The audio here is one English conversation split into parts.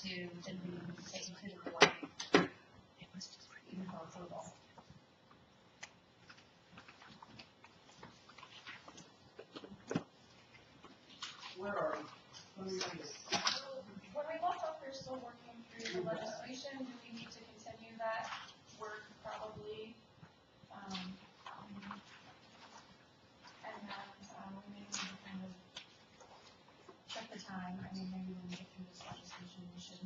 to then be taken to the board. Even for approval. Where are we? Let me read it. When we left off, we're still working through the legislation. Do we need to continue that work? Probably. And then we may need to kind of check the time. I mean, maybe when we get through this legislation, we should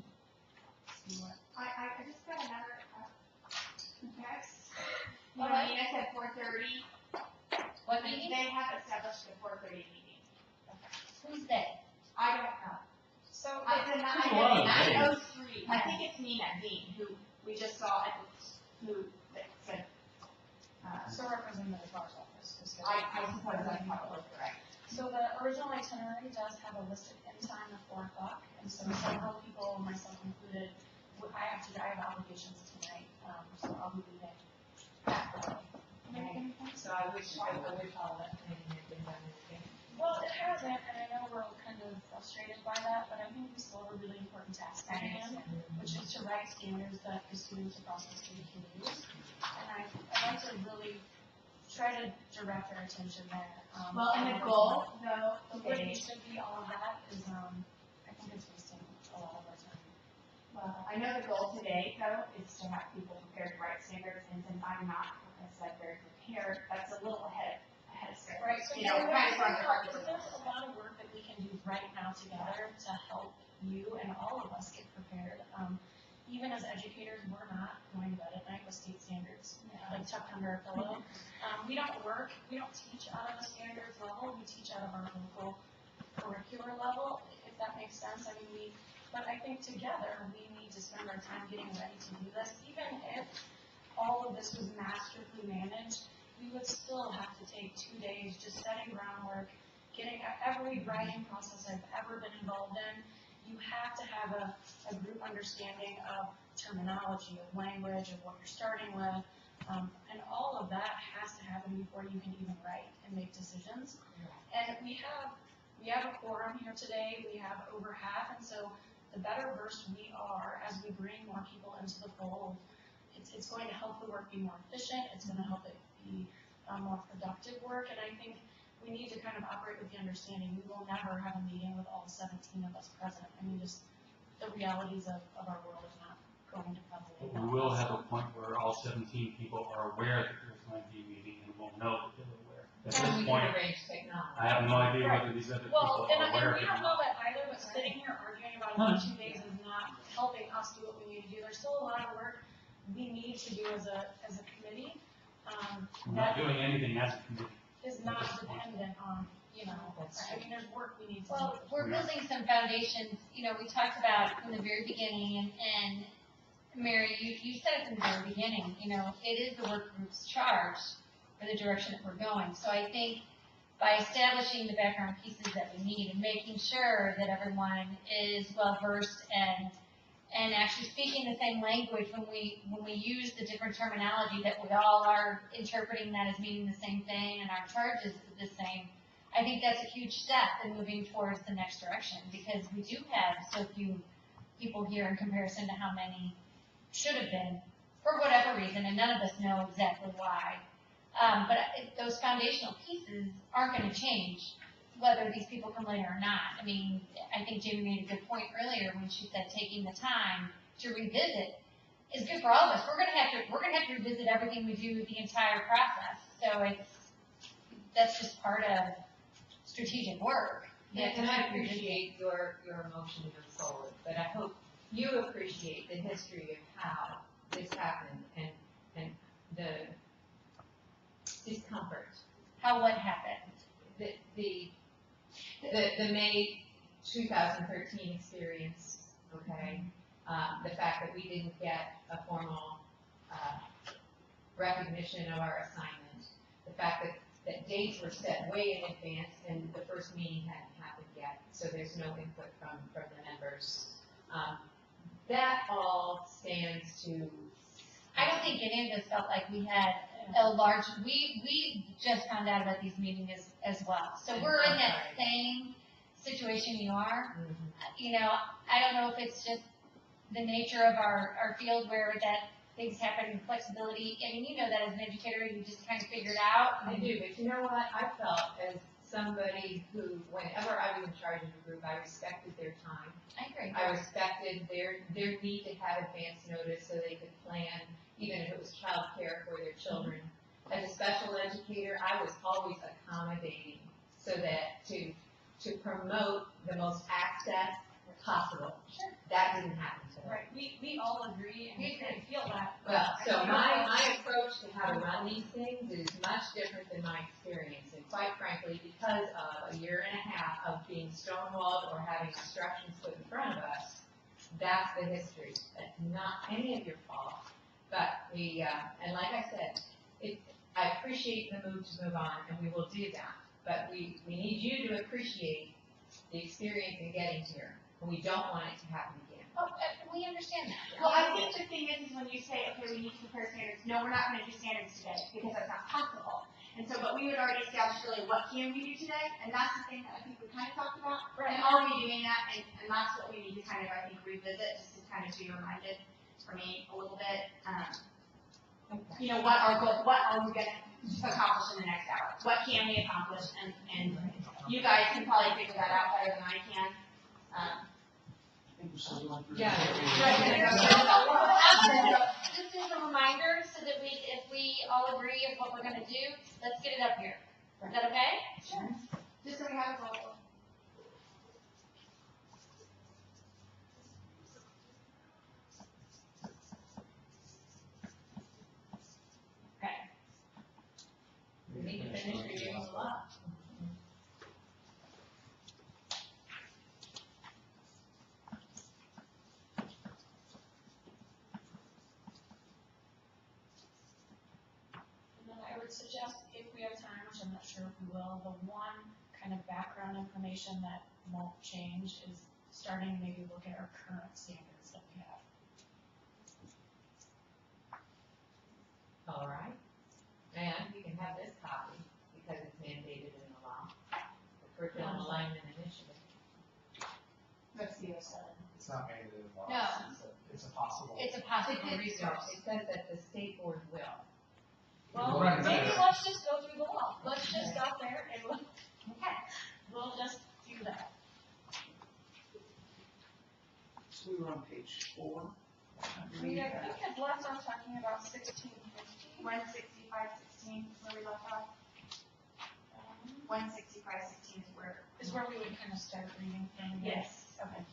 see what. I just got another text. All right. Nina said 4:30. What meeting? They have established a 4:30 meeting. Who's they? I don't know. So It's a Wow. 9:03. I think it's Nina Dean, who we just saw at the, who said, so representing the clerk's office. I suppose that's probably correct. So the original itinerary does have a listed end time of 4 o'clock, and so several people, myself included, I have obligations tonight, so I'll be leaving after. So I wish all that planning had been done in advance. Well, it hasn't, and I know we're kind of frustrated by that, but I think we still have a really important task at hand, which is to write standards that the students across the street can use. And I'd like to really try to direct our attention there. Well, and the goal, though, The way it should be, all of that is, I think it's wasting a lot of our time. well, I know the goal today, though, is to have people prepared to write standards, and since I'm not, like I said, very prepared, that's a little ahead of schedule. Right, so You know, we're kind of trying to work there's with a lot of work that we can do right now together to help you and all of us get prepared. Even as educators, we're not going to bed at night with state standards, like tucked under our pillow. We don't teach out of a standards level, we teach out of our local curricular level, if that makes sense. I mean, but I think together, we need to spend our time getting ready to do this. Even if all of this was masterfully managed, we would still have to take 2 days just setting groundwork, getting every writing process I've ever been involved in. You have to have a group understanding of terminology, of language, of what you're starting with, and all of that has to happen before you can even write and make decisions. And we have a quorum here today. We have over half, and so the better versed we are as we bring more people into the fold, it's going to help the work be more efficient. It's going to help it be more productive work, and I think we need to kind of operate with the understanding we will never have a meeting with all 17 of us present. I mean, just the realities of our world is not going to probably. But we will have a point where all 17 people are aware that there's going to be a meeting and will know that they're aware. At And we this can point, arrange technology. I have no idea whether these other people Well, and are aware of we it or don't know not. that either, but sitting here arguing about it in 2 days is not helping us do what we need to do. There's still a lot of work we need to do as a committee. We're not doing anything as a committee. Is not dependent on, I mean, there's work we need to do. Well, we're building some foundations, we talked about from the very beginning, and Mary, you said it from the very beginning, it is the work group's charge for the direction that we're going. So I think by establishing the background pieces that we need and making sure that everyone is well versed and actually speaking the same language when we use the different terminology, that we all are interpreting that as meaning the same thing and our charge is the same. I think that's a huge step in moving towards the next direction, because we do have so few people here in comparison to how many should have been, for whatever reason, and none of us know exactly why. But those foundational pieces aren't going to change whether these people come later or not. I mean, I think Jamie made a good point earlier when she said taking the time to revisit is good for all of us. We're gonna have to revisit everything we do the entire process. So that's just part of strategic work. Yeah, and I appreciate your emotion and soul, but I hope you appreciate the history of how this happened and the discomfort. How what happened? The May 2013 experience, okay? The fact that we didn't get a formal recognition of our assignment, the fact that dates were set way in advance and the first meeting hadn't happened yet, so there's no input from the members. That all stands to. I don't think any of us felt like we had a large, we just found out about these meetings as well. So we're in that same situation you are. Mm-hmm. I don't know if it's just the nature of our field where that things happen, flexibility, I mean, you know that as an educator, you just kind of figure it out. I do, but you know what, I felt as somebody who, whenever I was in charge of a group, I respected their time. I agree. I respected their need to have advance notice so they could plan, even if it was childcare for their children. As a special educator, I was always accommodating so that to promote the most access possible. Sure. That didn't happen today. Right, we all agree and We agree. feel that. Well, so my approach to how to run these things is much different than my experience, and quite frankly, because of a year and a half of being stonewalled or having obstructions put in front of us, that's the history. That's not any of your fault, but we, and like I said, I appreciate the move to move on, and we will do that, but we need you to appreciate the experience in getting here, and we don't want it to happen again. Oh, we understand that. Well, I think the thing is when you say, okay, we need to prepare standards, no, we're not gonna do standards today, because that's not possible. And so, but we would already establish really what can we do today, and that's the thing that I think we kind of talked about. Right. And are we doing that, and that's what we need to kind of, I think, revisit, just to kind of be reminded, for me, a little bit, you know, what are we gonna accomplish in the next hour? What can we accomplish, and you guys can probably figure that out better than I can. Yeah. Just as a reminder, so that if we all agree of what we're gonna do, let's get it up here. Is that okay? Sure. Just so we have a goal. Okay. We need to finish reviewing the law. And then I would suggest, if we have time, which I'm not sure if we will, the one kind of background information that won't change is starting to maybe look at our current standards that we have. All right. And you can have this copy because it's mandated in the law. The curriculum alignment initiative. Let's see what's said. It's not mandated in law. No. It's a possible. It's a possible No, resource. it says that the state board will. Well, Right. maybe let's just go through the law. Let's just stop there and we'll just do that. So we were on page 4. We have, I think I've left off talking about 1650. 165.16 is where we left off. 165.16 is where. Is where we would kind of start reading from. Yes. Okay.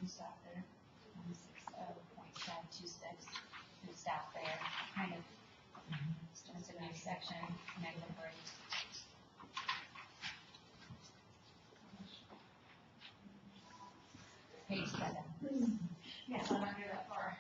staff there. 160.726, the staff there, kind of, it's a new section, negative rate. Page 7. Yes, I'm not near that far.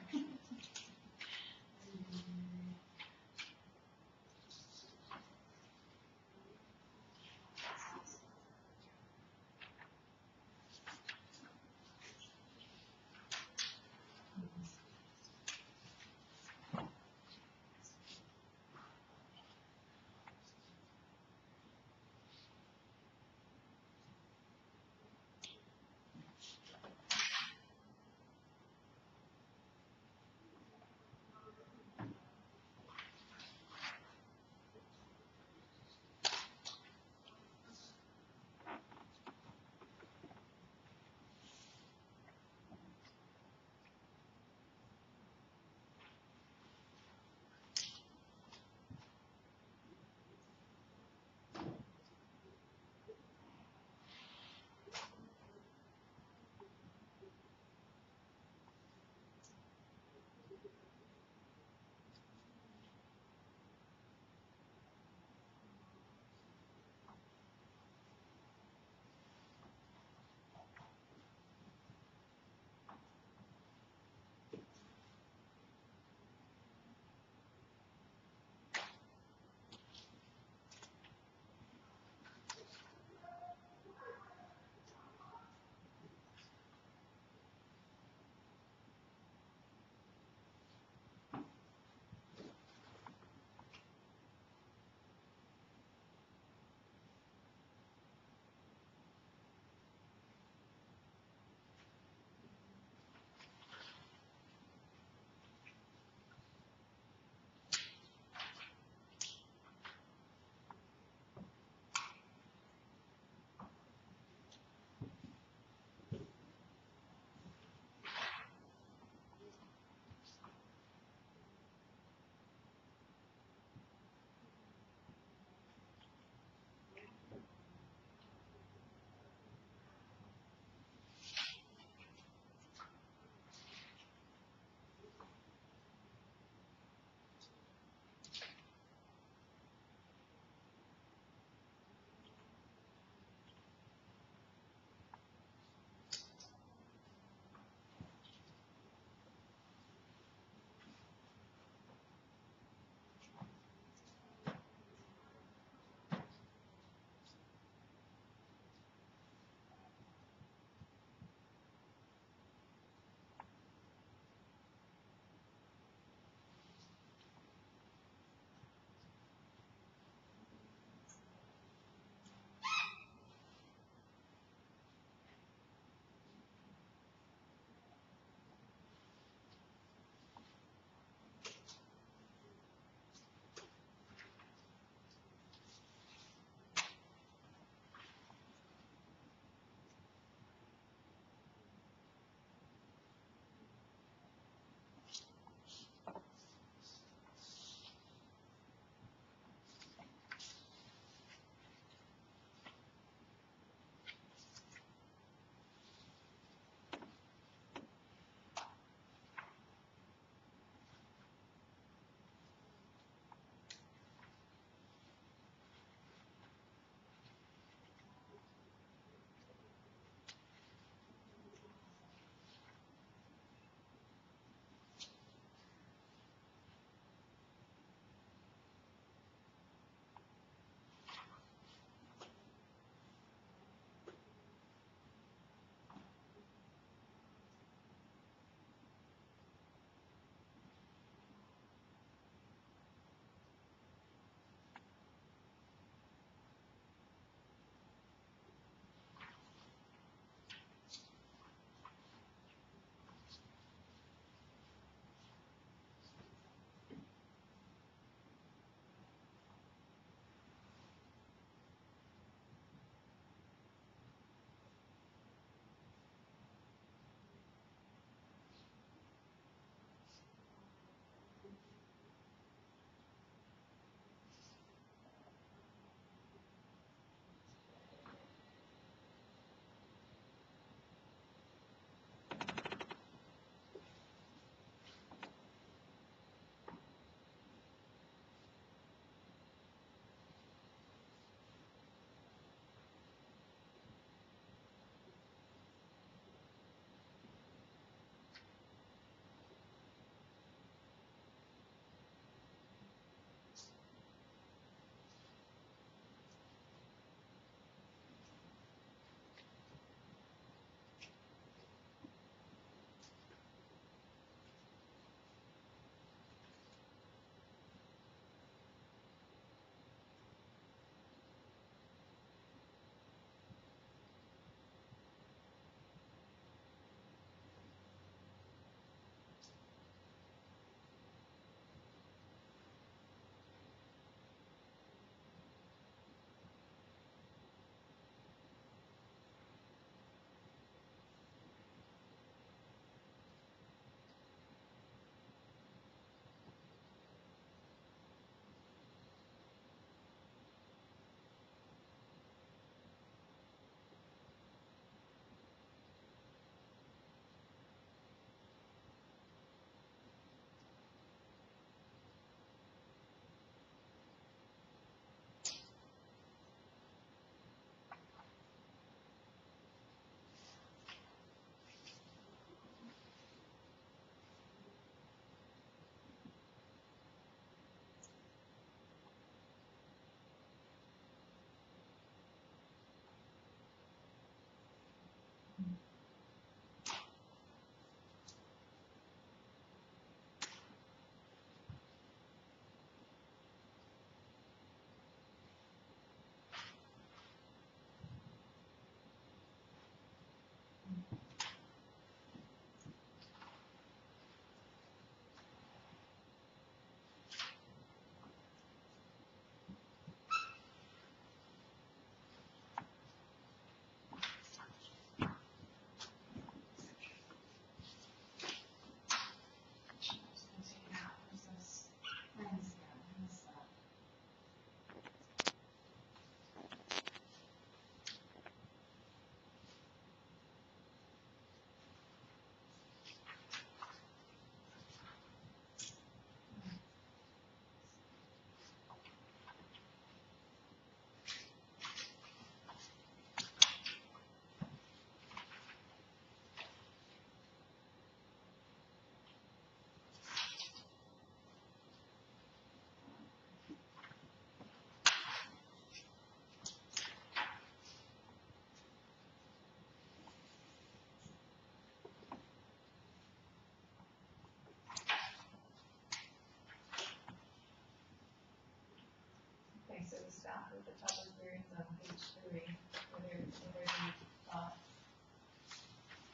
stop with the public hearings on page 3, where they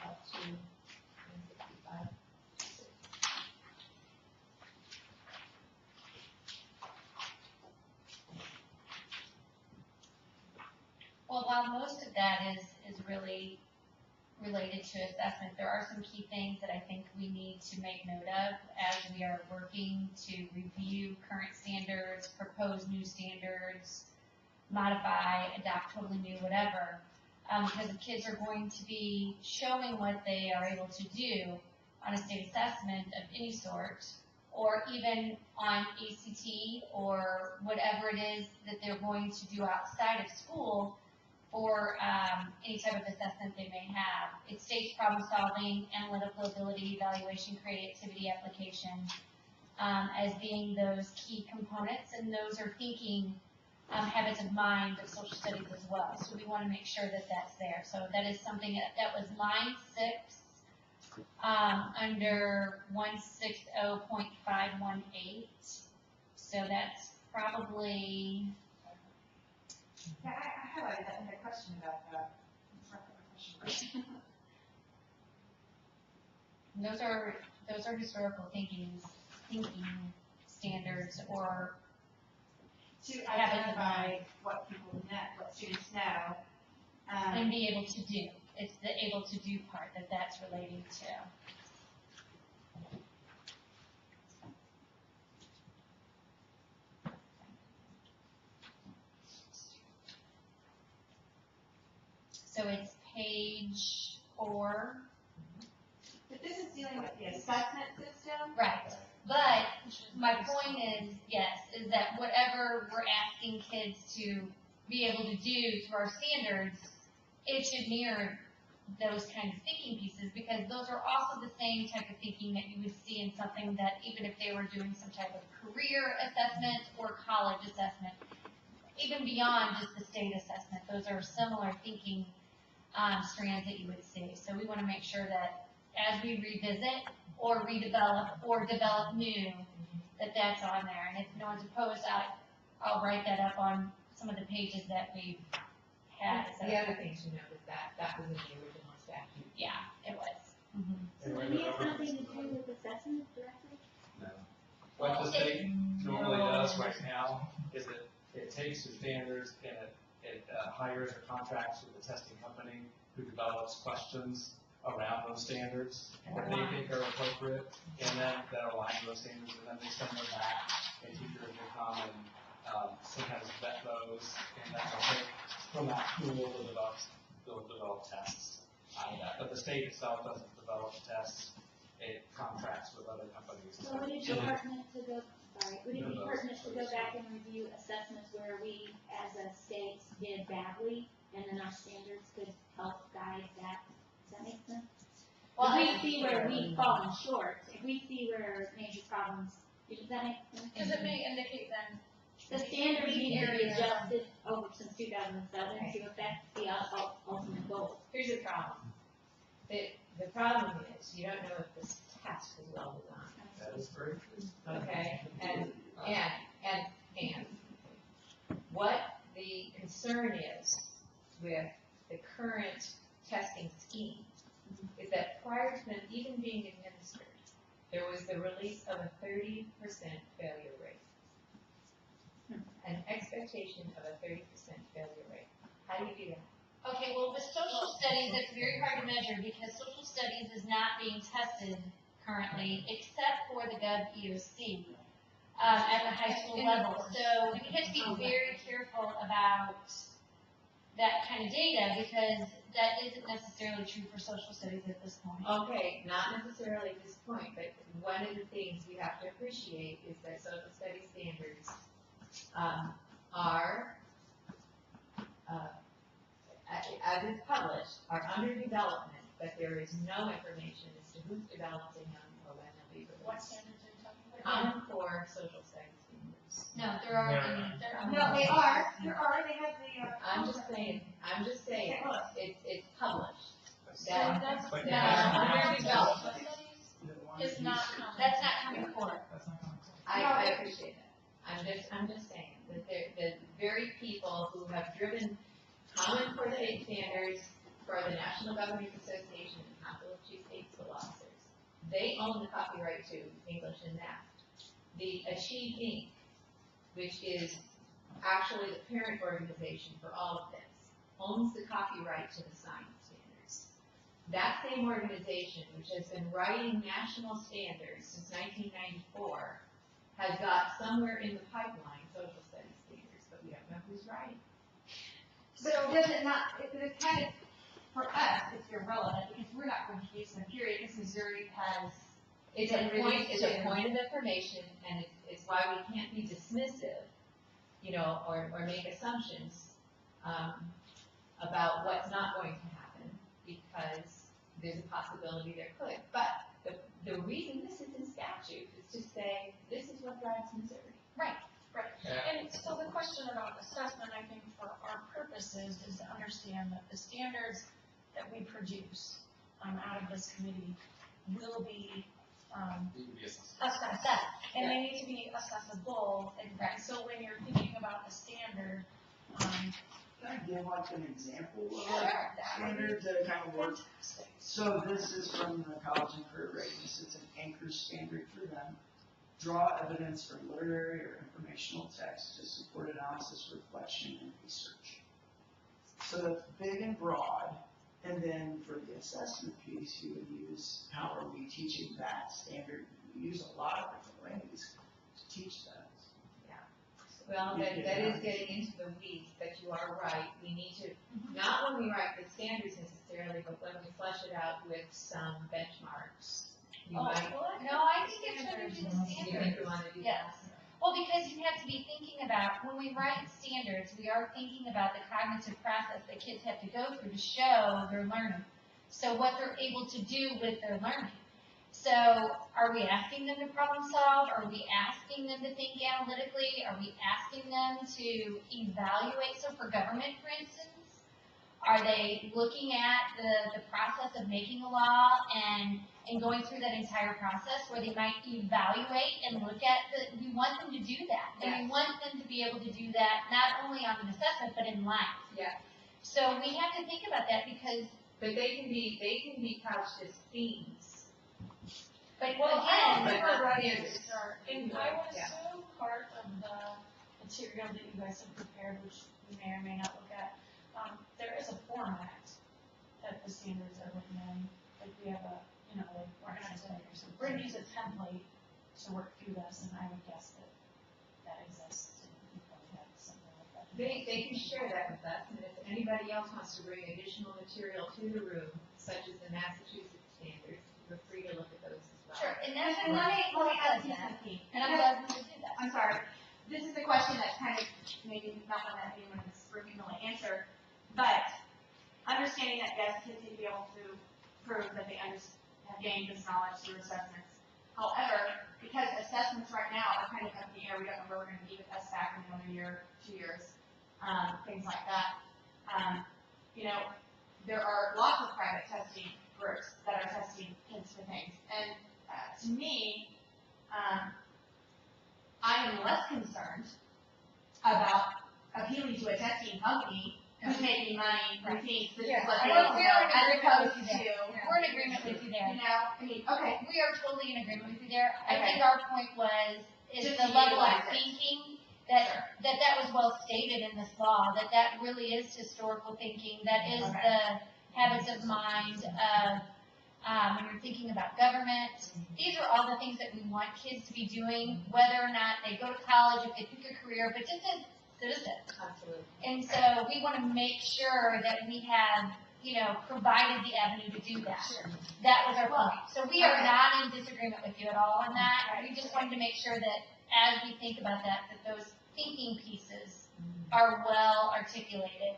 up to 65. Well, while most of that is really related to assessment, there are some key things that I think we need to make note of as we are working to review current standards, propose new standards, modify, adopt totally new, whatever. Because the kids are going to be showing what they are able to do on a state assessment of any sort, or even on ACT, or whatever it is that they're going to do outside of school for any type of assessment they may have. It states problem solving, analytical ability, evaluation, creativity, application, as being those key components, and those are thinking habits of mind of social studies as well. So we want to make sure that that's there. So that is something that was line 6 under 160.518. So that's probably. Yeah, I highlighted that in the question about that. Those are historical thinking standards, or To identify what people know, what students know. and be able to do. It's the able to do part that's relating to. So it's page 4. But this is dealing with the assessment system. Right. But my point is, yes, is that whatever we're asking kids to be able to do through our standards, it should mirror those kinds of thinking pieces, because those are also the same type of thinking that you would see in something that, even if they were doing some type of career assessment or college assessment, even beyond just the state assessment, those are similar thinking strands that you would see. So we want to make sure that as we revisit or redevelop or develop new, that's on there. And if no one's opposed, I'll write that up on some of the pages that we've had. So, The other thing to note is that was in the original statute. yeah, it was. So do we have something to do with assessment directly? No. What the state normally does right now is it takes the standards and it hires or contracts with a testing company who develops questions around those standards that they think are appropriate, and then that align to those standards, and then they send them back, and teachers will come and sometimes vet those, and that's okay. From that pool, they'll develop tests out of that. But the state itself doesn't develop tests, it contracts with other companies. So would it be pertinent to go, would it be pertinent to go back and review assessments where we, as a state, did badly, and then our standards could help guide that? Does that make sense? Well, If we see where we've fallen short, if we see where major problems, does that make sense? because it may indicate then. The standards need to be adjusted over since 2007 to affect the ultimate goal. Here's the problem. The problem is, you don't know if this test is well designed. That is very true. Okay, and what the concern is with the current testing scheme is that prior to them even being administered, there was the release of a 30% failure rate. An expectation of a 30% failure rate. How do you do that? Okay, well, with social studies, it's very hard to measure because social studies is not being tested currently, except for the GovEOC at the high school level. So we have to be very careful about that kind of data, because that isn't necessarily true for social studies at this point. Okay, not necessarily at this point, but one of the things we have to appreciate is that social studies standards are, as it's published, are under development, but there is no information as to who's developing them or when they'll be What released. standards are you talking about? Common Core social studies standards. No, there are any. No, they are, they have the. I'm just saying, Okay, look. it's published. So That, that's But not under under development. It's not common. That's not coming core. That's not common. I appreciate that. I'm just saying that the very piece have driven common core state standards for the National Governing Association and Council of Chief State School Officers. They own the copyright to English and math. The Achieve Inc., which is actually the parent organization for all of this, owns the copyright to the science standards. That same organization, which has been writing national standards since 1994, has got somewhere in the pipeline social studies standards, but we don't know who's writing. But does it not, it's kind of, for us, it's irrelevant, because we're not going to use them, period, because Missouri has. It's a point of information, and it's why we can't be dismissive, or make assumptions, about what's not going to happen, because there's a possibility there could. But the reason this is in statute is to say, this is what drives Missouri. Right. Yeah. And so the question about assessment, I think, for our purposes is to understand that the standards that we produce out of this committee will be assessed. And they need to be accessible. And so when you're thinking about the standard, Can I give like an example of Sure. a standard that kind of works? So this is from the College and Career Ratings. It's an anchor standard for them. Draw evidence from literary or informational text to support analysis, reflection, and research. So that's big and broad. And then for the assessment piece, you would use, how are we teaching that standard? We use a lot of different ways to teach that. Well, that is getting into the weeds, but you are right. We need to, not when we write the standards necessarily, but when we flesh it out with some benchmarks. You might, No, I think it's better to do the you think standards. you want to do Yes. that? Well, because you have to be thinking about, when we write standards, we are thinking about the cognitive process that kids have to go through to show their learning. So what they're able to do with their learning. So are we asking them to problem solve? Are we asking them to think analytically? Are we asking them to evaluate? So for government, for instance, are they looking at the process of making a law and going through that entire process where they might evaluate and look at we want them to do that. And we want them to be able to do that not only on an assessment, but in life. Yeah. So we have to think about that because. But they can be couched as themes. But well, I don't again, think we're ready to start. And Yeah. I would assume part of the material that you guys have prepared, which we may or may not look at, there is a format that the standards are written in. Like we have a, like organized letters. So we're gonna use a template to work through this, and I would guess that exists. And you probably have something like that. They can share that with us, and if anybody else wants to bring additional material to the room, such as the Massachusetts standards, feel free to look at those as well. sure, and that's And let me ask you something. and I'm glad we did that. I'm sorry, this is a question that's kind of maybe not one that anyone in this room can really answer, but understanding that yes, kids need to be able to prove that they have gained this knowledge through assessments. However, because assessments right now are kind of up in the air, we don't know where we're going to be with us back in another year, 2 years, things like that. There are lots of private testing groups that are testing kids for things, and to me, I am less concerned about appealing to a testing company who's making money who thinks this is what they We're don't in know, as agreement opposed with to, you there. We're in agreement with you there. okay, We are totally in agreement with you there. I Okay. think our point is Just the to level of utilize it. thinking that was well stated in this law, that really is historical thinking, that is Okay. the habits of mind of, when you're thinking about government. These are all the things that we want kids to be doing, whether or not they go to college, if they pick a career, but just as citizens. Absolutely. And so we want to make sure that we have, provided the avenue to do that. Sure. That was our point. So we are Okay. not in disagreement with you at all on that. We just wanted to make sure that as we think about that those thinking pieces are well articulated.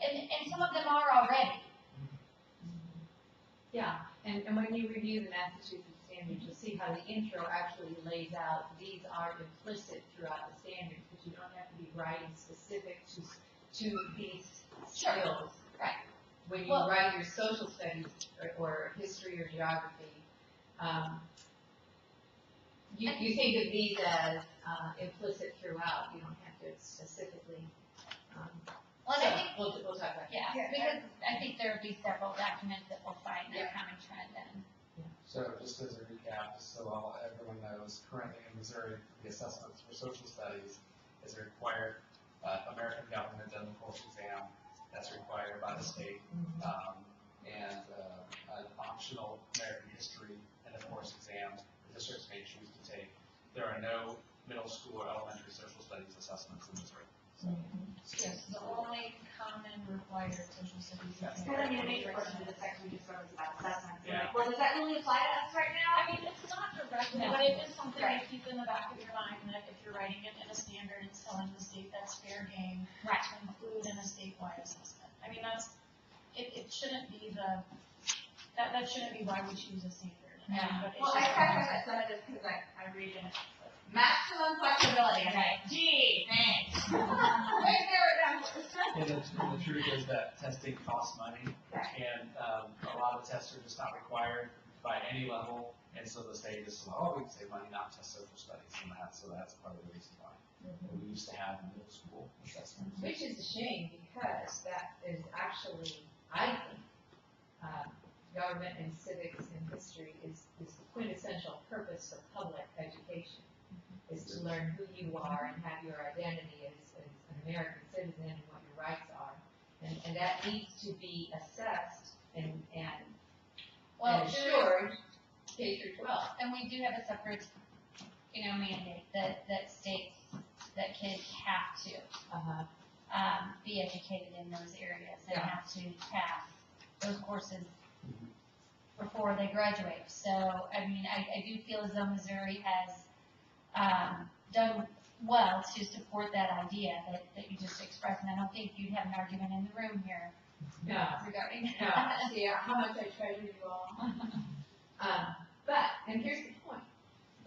And some of them are already. Yeah, and when you review the Massachusetts standards, you'll see how the intro actually lays out, these are implicit throughout the standards, but you don't have to be writing specific to these skills. Right. When you Well- write your social studies or history or geography, you think of these as implicit throughout, you don't have to specifically we'll talk about that. Yeah, because I think there will be several documents that will find a common trend in. So just as a recap, just so everyone knows, currently in Missouri, the assessments for social studies is a required American government dental course exam that's required by the state, and an optional American history and a course exam the districts may choose to take. There are no middle school or elementary social studies assessments in Missouri. Yes, the only common required social studies. Because I mean, a major portion of the section just goes about assessments. Yeah. Well, does that really apply to us right now? I mean, it's not directly, but it is something to keep in the back of your mind that if you're writing it in a standard, it's telling the state that's fair game to include in a statewide assessment. I mean, it shouldn't be that shouldn't be why we choose a standard. Yeah. But Well, I kind of read some of this because I read in maximum flexibility. I'm like, gee, thanks. Let's narrow it down. And the truth is that testing costs money, and a lot of tests are just not required by any level, and so the state is, we can save money not test social studies and that, so that's part of the reason why. We used to have middle school assessments. Which is a shame, because that is actually, I think, government and civics and history is the quintessential purpose for public education, is to learn who you are and have your identity as an American citizen and what your rights are. And that needs to be assessed and assured K through 12. And we do have a separate, mandate that states that kids have to, be educated in those areas and have to pass those courses before they graduate. So, I mean, I do feel as though Missouri has, done well to support that idea that you just expressed, and I don't think you'd have an argument in the room here regarding that. See how much I treasure you all. And here's the point.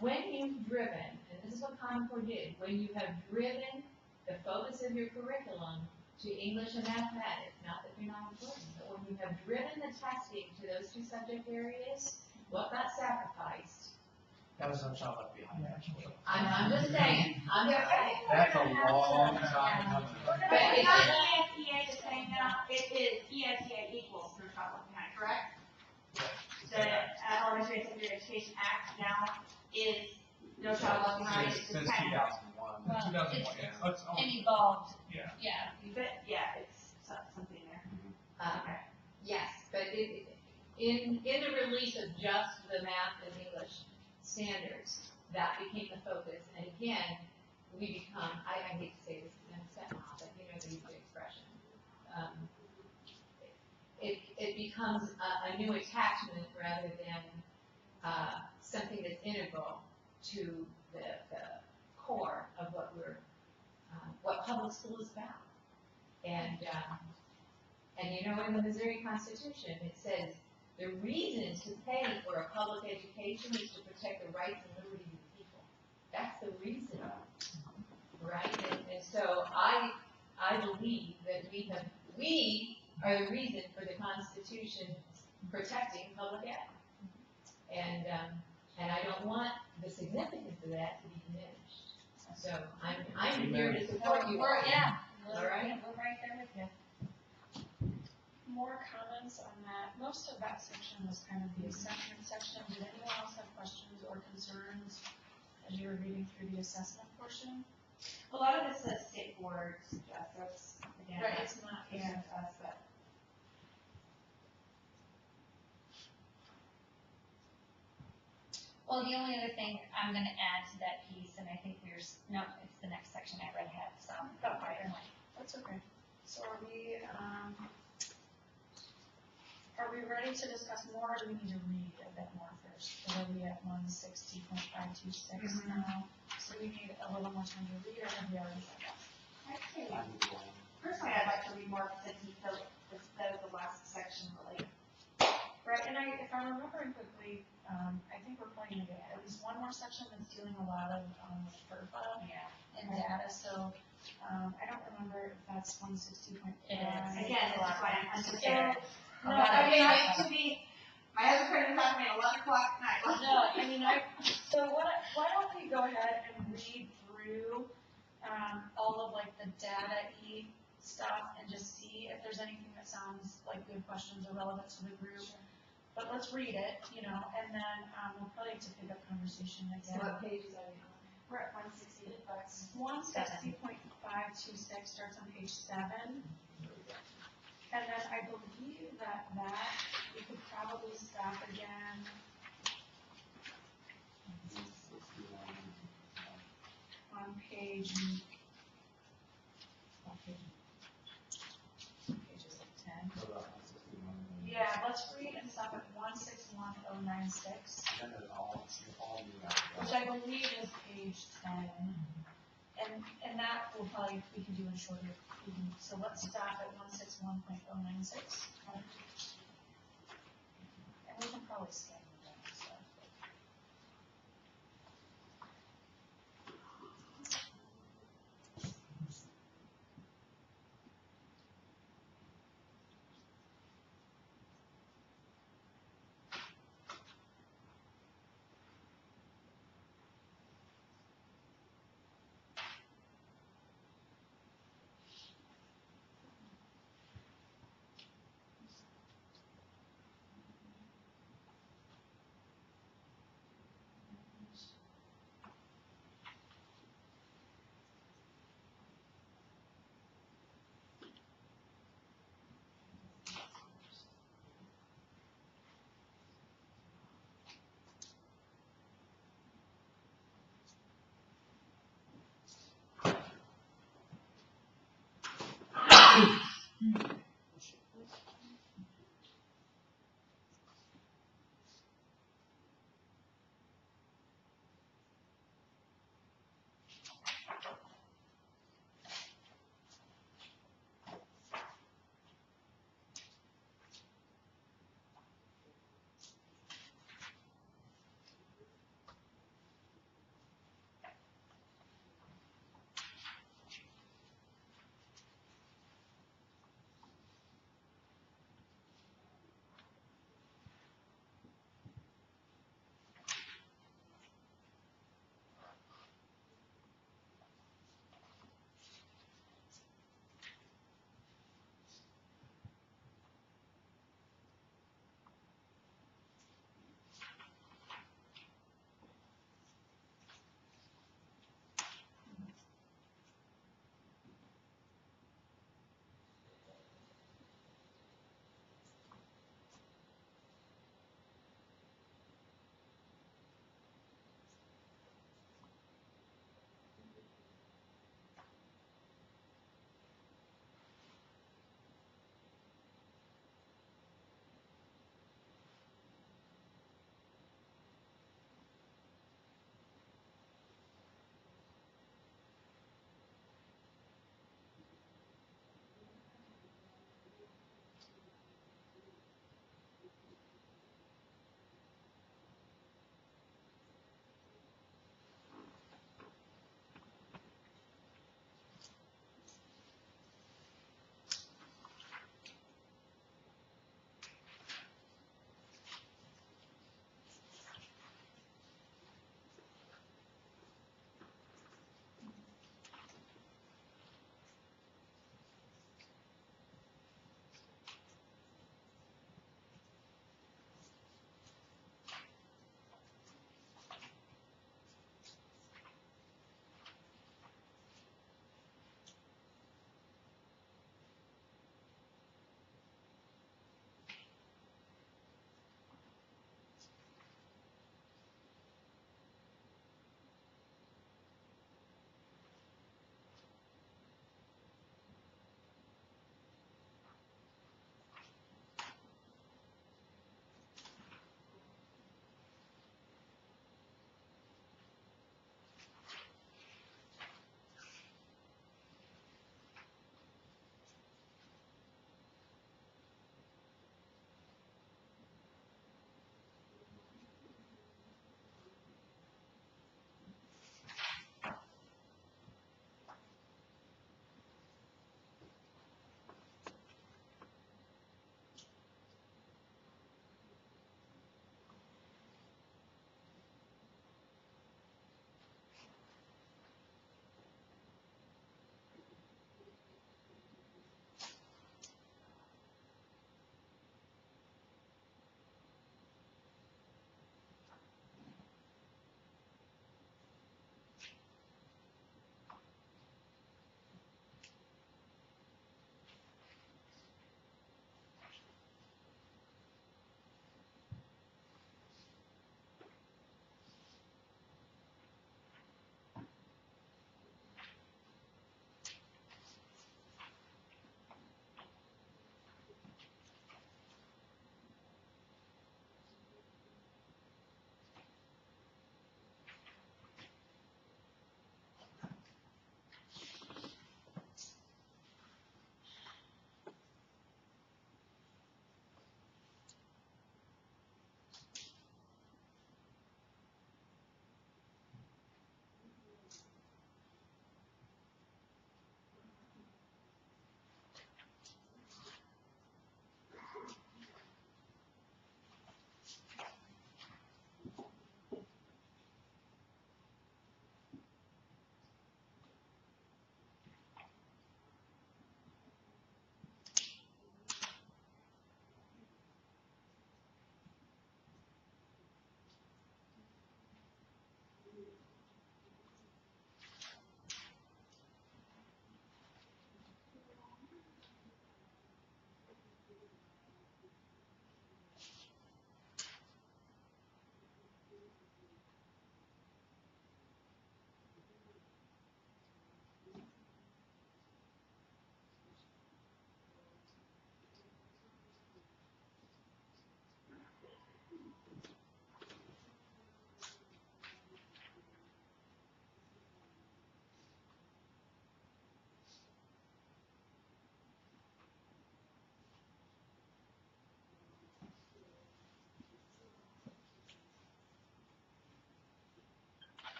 When you've driven, and this is what Common Core did, when you have driven the focus of your curriculum to English and mathematics, not that they're not important, but when you have driven the testing to those two subject areas, what got sacrificed? That was no child left behind, actually. I'm just saying, That's a long time coming. But it's not ESEA that's saying that, it is ESEA equals no child left behind, correct? The Elementary and Secondary Education Act now is no child left behind. It's Since just kind of, 2001. Well, 2001, it's- yeah. It's And only- evolved, Yeah. yeah. but yeah, it's something there. Okay. Yes, but in the release of just the math and English standards, that became the focus. And again, we become, I hate to say this, and upset mom, but you know the expression. It becomes a new attachment rather than something that's integral to the core of what public school is about. And in the Missouri Constitution, it says the reason to pay for a public education is to protect the rights and liberties of the people. That's the reason, right? And so I believe that we are the reason for the Constitution protecting public ed. And I don't want the significance of that to be diminished. So I'm here to support you. We're right there with you. More comments on that. Most of that section was kind of the assessment section. Did anyone else have questions or concerns as you were reading through the assessment portion? A lot of this says state board suggests, so it's, again, Right, it's not, yeah, to us, but. Well, the only other thing I'm gonna add to that piece, and I think it's the next section I read ahead, so. Okay. That's okay. So are we ready to discuss more, or do we need to read a bit more first? So are we at 160.526 now? So we need a little more time to read, or have we already said that? Personally, I'd like to read more since that was the last section really. Right, and if I'm remembering quickly, I think we're planning to get at least one more section that's dealing a lot of FERPA and data, so I don't remember if that's 160.5. Again, this is why I'm So, no, I mean, to be, my husband printed this out for me at 11 o'clock at night. No, I mean, so why don't we go ahead and read through all of like the data stuff and just see if there's anything that sounds like good questions or relevant to the group. But let's read it, you know, and then, we'll probably have to pick up conversation So again. what pages are we on? We're at 160, but 160.526 starts on page 7. And then I believe that we could probably stop again on page, pages like 10. Yeah, let's read and stop at 161096, which I believe is page 10. And that will probably, we can do in shorter, so let's stop at 161.096. And we can probably schedule that stuff.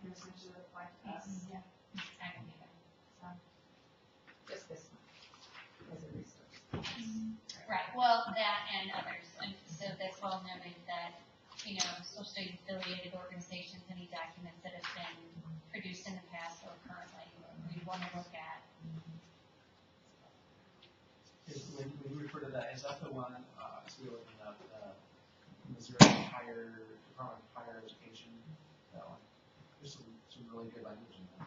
can essentially apply to us. Yeah. I can do that. So, Just this one, as a resource. Right, well, that and others, and so that's well noted that, you know, socially affiliated organizations, any documents that have been produced in the past or currently, we want to look at. When you refer to that, is that the one, as we were looking up, Missouri Department of Higher Education? That one. There's some really good language in there.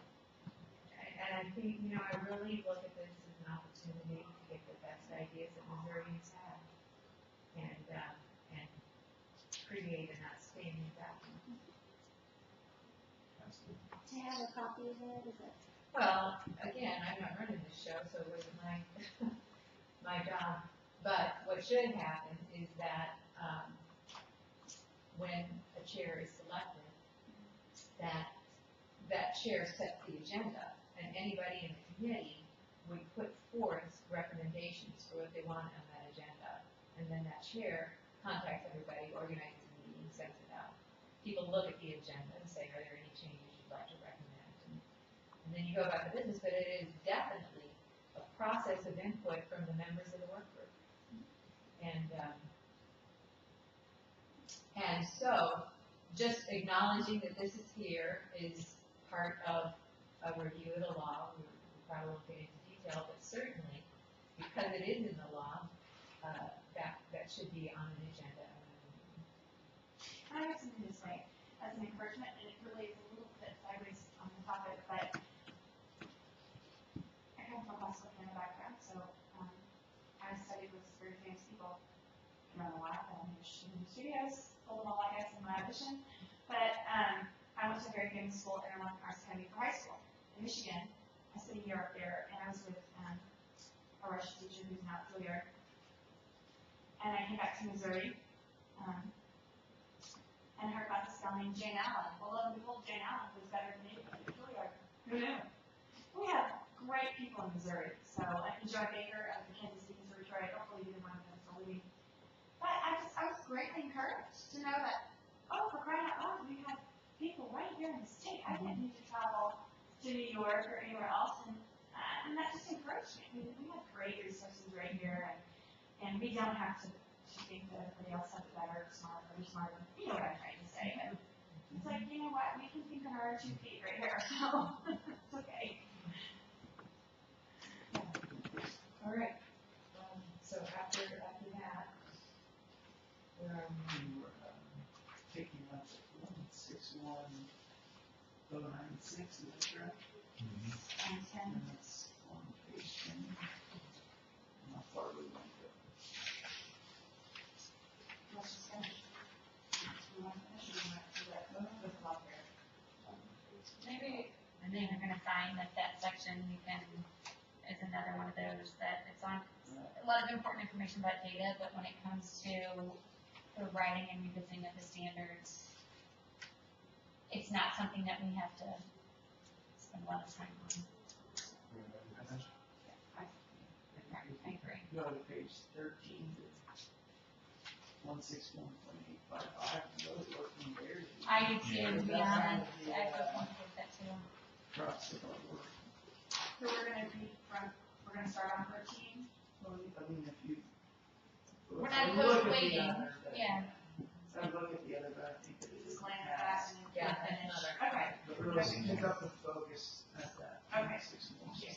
And I think, you know, I really look at this as an opportunity to get the best ideas that Missourians have and create an outstanding document. Absolutely. To have a copy of it, is it? Well, again, I'm not running this show, so it wasn't my job. But what should happen is that, when a chair is selected, that chair sets the agenda, and anybody in the committee would put forth recommendations for what they want on that agenda. And then that chair contacts everybody, organizes the meeting, sends it out. People look at the agenda and say, are there any changes you'd like to recommend? And then you go about the business, but it is definitely a process of input from the members of the work group. And so, just acknowledging that this is here is part of a review of the law. We probably won't get into detail, but certainly, because it is in the law, that should be on an agenda. And I have something to say as an encouragement, and it really is a little bit sideways on the topic, but I come from a classical piano background, so I studied with very famous people. I don't know why, but I'm interested in the studios, told them all I guess in my audition. But I went to a very famous school, Airline Arts Academy for high school in Michigan. I spent a year up there, and I was with a Russian teacher who's now at Juilliard. And I came back to Missouri, and heard about this guy named Jane Allen. Well, lo and behold, Jane Allen was better than anybody at Juilliard. Who knew? We have great people in Missouri. So, and Joy Baker of the Kansas City, Missouri Troy, I don't believe either one of them is leaving. But I was greatly encouraged to know that, oh, for crying out loud, we have people right here in the state. I didn't need to travel to New York or anywhere else, and that just encouraged me. We have great resources right here, and we don't have to think that everybody else has it better, smarter, or smarter. You know what I'm trying to say, but it's like, you know what, we can think on our 2 feet right here, so it's okay. All right. So after that, You were taking up 161.096, is that correct? And 10. And that's on page 10. How far we want to go? Let's just finish. We want to finish, or we want to do that? With love here. Maybe, and then you're gonna find that section you can, is another one of those that it's on, a lot of important information about data, but when it comes to the writing and revisiting of the standards, it's not something that we have to spend a lot of time on. I agree. Go to page 13, 161.855, those working there. I do too, to be That's honest, the, I just want to get that too. crux of our work. So we're gonna start on 13. Well, I mean, if you. We're not if you look opposed to at the waiting, other, then- yeah. I look at the other, but I think that it is. Just glance at that and then Yeah, finish. another. Okay. But really pick up the focus at that. Okay. 61. Yeah.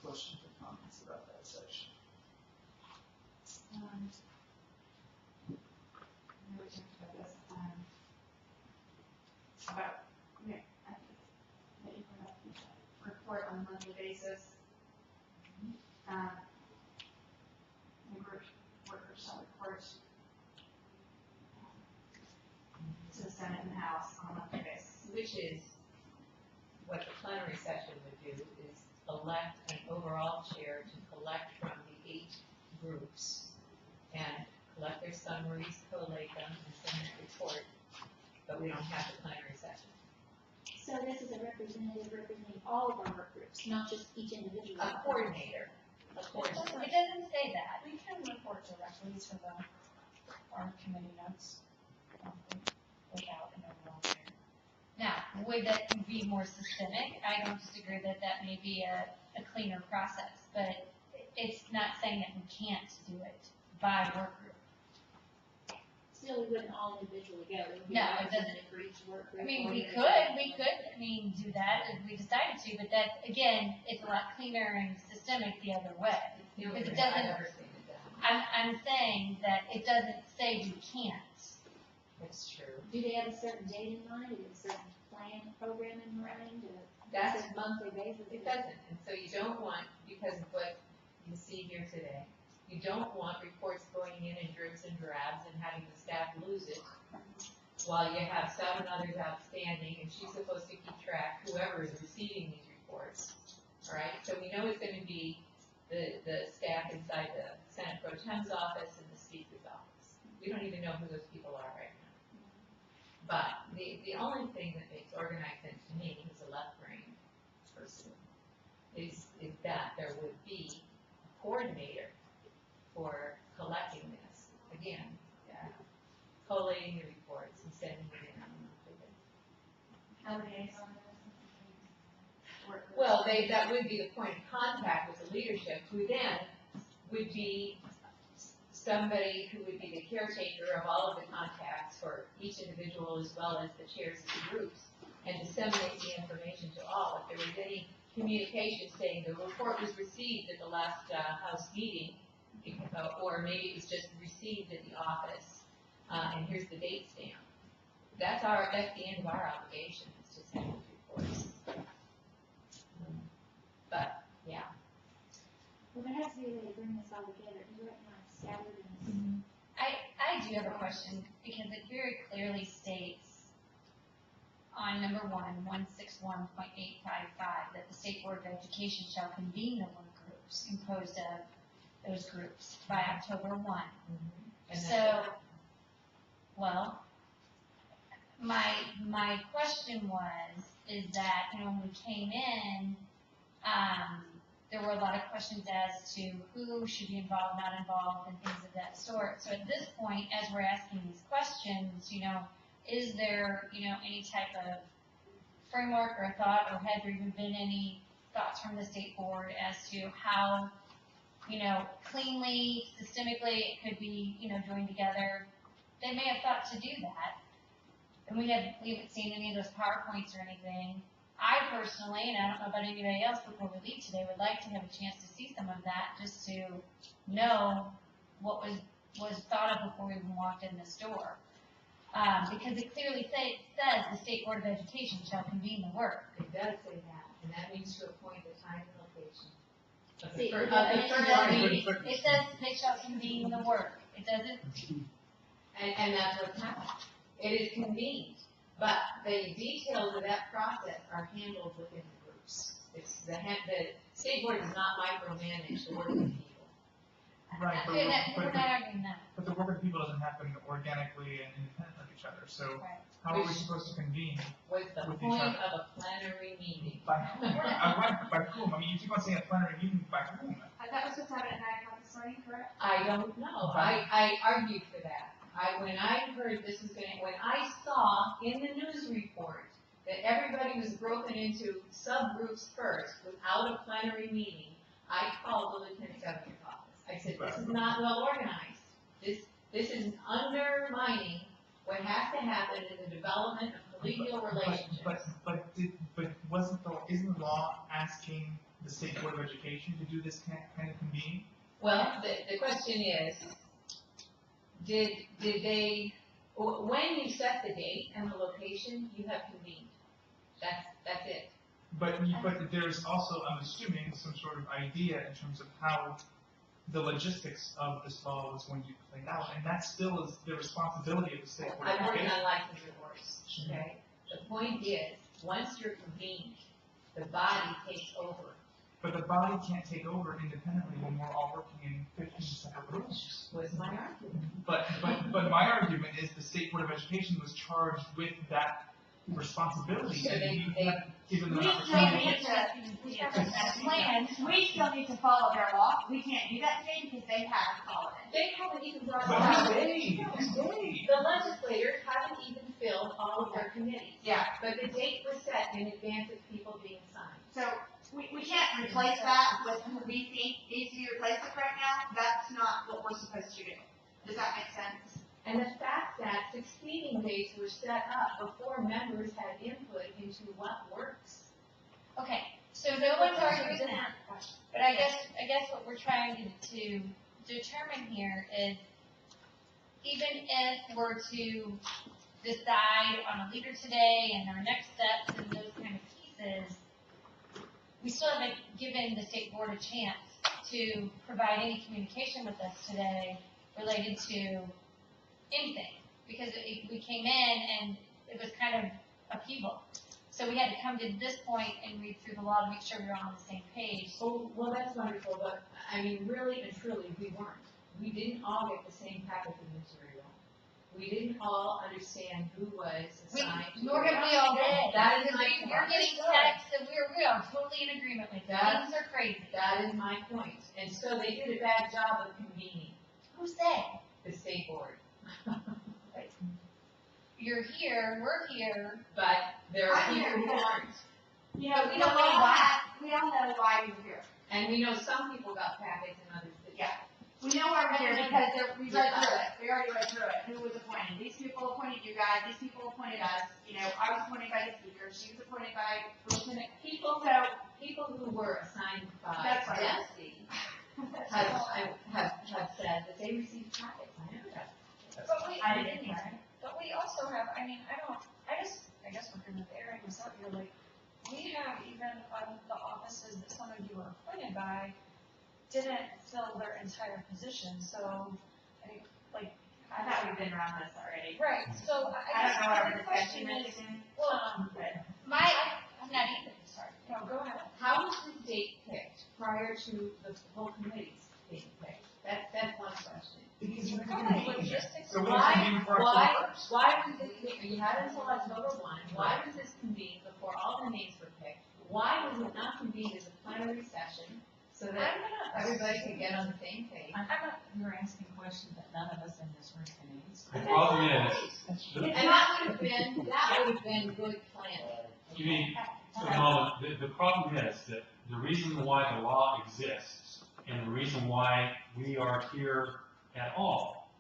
Questions or comments about that section? We talked about this, about, yeah, I think, that you put up, report on a monthly basis. The group workers shall report to the Senate and the House on a monthly basis. Which is what the plenary session would do, is elect an overall chair to collect from the 8 groups and collect their summaries, collate them, and send a report, but we don't have the plenary session. So this is a representative representing all of our work groups, not just each individual. A coordinator. It doesn't say that. We can report directly to our committee notes, without an overall chair. Now, would that be more systemic? I don't disagree that that may be a cleaner process, but it's not saying that we can't do it by work group. Still, we wouldn't all individually go. It would be No, a it doesn't. representative for each work group. I mean, or we individual. could, do that if we decided to, but that, again, it's a lot cleaner and systemic the other way. The only Because it way I've doesn't- ever seen it done. I'm saying that it doesn't say we can't. It's true. Do they have a certain date in mind, or a certain plan, program in mind, or That's, a monthly basis? it doesn't, and so you don't want, because of what you see here today, you don't want reports going in dribs and drabs and having the staff lose it while you have 7 others outstanding, and she's supposed to keep track, whoever is receiving these reports, all right? So we know it's gonna be the staff inside the Senate Pro Tem's office and the Speaker's office. We don't even know who those people are right now. But the only thing that makes organized sense to me, who's a left-brain person, is that there would be a coordinator for collecting this. Again, collating the reports and sending it in on a monthly basis. How many days on this? Well, that would be the point of contact with the leadership, who then would be somebody who would be the caretaker of all of the contacts for each individual as well as the chairs of the groups, and disseminate the information to all. If there was any communication saying the report was received at the last House meeting, or maybe it was just received at the office, and here's the date stamp. That's the end of our obligation, is to send those reports. But, yeah. Well, there has to be a way to bring this all together, because right now it's scattered and I do have a question, because it very clearly states on number 161.855, that the State Board of Education shall convene the work groups composed of those groups by October 1. And So, well, my question is that, when we came in, there were a lot of questions as to who should be involved, not involved, and things of that sort. So at this point, as we're asking these questions, is there, any type of framework or thought, or had there even been any thoughts from the state board as to how, cleanly, systemically, it could be, joined together? They may have thought to do that, and we haven't seen any of those PowerPoints or anything. I personally, and I don't know about anybody else before we leave today, would like to have a chance to see some of that, just to know what was thought of before we even walked in this door. Because it clearly says the State Board of Education shall convene the work. It does say that, and that means to appoint the time and location of the See, first, but of the it first doesn't- meeting. It says they shall convene the work. It doesn't, And that's what's happened. It is convened, but the details of that process are handled within the groups. It's the state board does not micromanage the working people. Right, we're not arguing that. but the work with people doesn't happen organically and independent of each other, so Right. how are we supposed to convene? What's the With each point other. of a plenary meeting? By whom? By whom? I mean, you keep on saying a plenary meeting, by whom? That was just happened at 9 o'clock this morning, correct? I don't know. I argued for that. When I heard this was when I saw in the news report that everybody was broken into subgroups first without a plenary meeting, I called the lieutenant governor's office. I said, this is not well organized. This is undermining what has to happen in the development of collegial relationships. But isn't the law asking the State Board of Education to do this kind of convening? Well, the question is, did they, when you set the date and the location, you have convened. That's it. But there's also, I'm assuming, some sort of idea in terms of how the logistics of this law was going to be played out, and that still is the responsibility of the State Board of I'm working Education. on license reports, okay? The point is, once you're convened, the body takes over. But the body can't take over independently when we're all working in 15 separate rooms. Was my argument. But my argument is the State Board of Education was charged with that responsibility, So and they- you have given them We an still opportunity. need to plan, we still need to follow their law, we can't do that today because they haven't followed it. They haven't even brought it But up. who's they? The legislators haven't even filled all of their committees. Yeah. But the date was set in advance of people being assigned. So, we can't replace that with who we think needs to be replaced with right now, that's not what we're supposed to do. Does that make sense? And the fact that succeeding dates were set up before members had input into what works. Okay, so no one's arguing that, but I guess what we're trying to determine here is, even if we're to decide on a leader today and our next steps and those kind of pieces, we still haven't given the state board a chance to provide any communication with us today related to anything, because we came in and it was kind of upheaval. So we had to come to this point and read through the law to make sure we were on the same page. Oh, well, that's wonderful, but, I mean, really and truly, we weren't. We didn't all get the same package of material. We didn't all understand who was assigned to. Nor have we all been. That is my We're point. getting texts and we are totally in agreement with you. That's- Things are crazy. That is my point. And so they did a bad job of convening Who said? the state board. You're here, we're here. But there are I'm people here who because- aren't. You know, We don't know why. we all know why you're here. And we know some people got packets and others didn't. Yeah. We know why we're here because we read through it, we already read through it, who was appointed, these people appointed you guys, these people appointed us, you know, I was appointed by the speaker, she was appointed by Lieutenant, People, so, people who were assigned by That's right. Dempsey have said that they received packets. I know that. But we, I didn't hear it. but we also have, I mean, I guess we're good with airing this out here, like, we have even on the offices that some of you are appointed by, didn't fill their entire position, so, I think, like. I thought we've been around this already. Right, so I don't know what our discussion is, well, but. I'm not either, sorry, no, go ahead. How was this date picked prior to the whole committee's being picked? That's one question. Because you Logistics. So we Why, have to be for why, October 1st. why was this, you had until October 1, why was this convened before all the names were picked? Why was it not convened as a plenary session so that everybody could get on the same page? You're asking questions that none of us in this room can answer. The problem is, And that would have been good planning. you mean, so no, the problem is that the reason why the law exists and the reason why we are here at all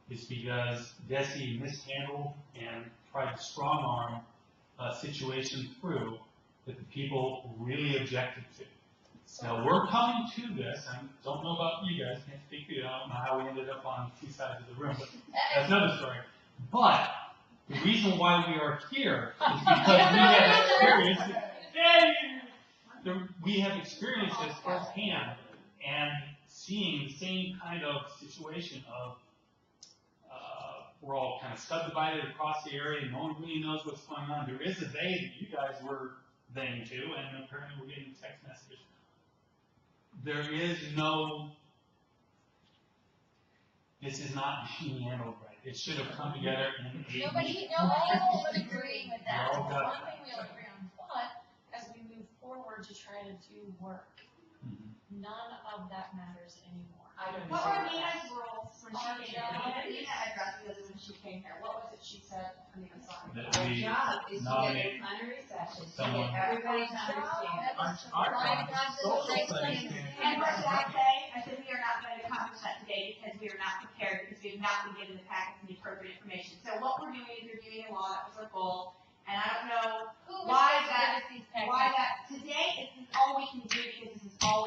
is because Desi mishandled and tried to strong arm a situation through that the people really objected to. Now, we're coming to this, I don't know about you guys, can't speak for you, I don't know how we ended up on two sides of the room, but that's another story. But the reason why we are here is because we have experienced this firsthand and seeing the same kind of situation of we're all kind of subdivided across the area, no one really knows what's going on. There is a they that you guys were thing to, and apparently we're getting text messages. There is no, this is not being handled right. It should have come together in a meeting. Nobody will agree with that. We're all The got one thing we all agree on, but as we move forward to try to do work, Mhm. None of that matters anymore. I don't What agree were with that. Nina's rules when she came here? What did Nina address those when she came here? What was it she said? I mean, I'm sorry. That Our we job is to get nominate the plenary session, to someone. get everybody to understand. Our job is social studies And what did I say? I said, we are not going to accomplish that today because we are not prepared, because we have not been given the packets and the appropriate information. So what we're doing is reviewing the law, that was our goal, and I don't know Who was why supposed to that, give us these packets? why that, today, this is all we can do because this is all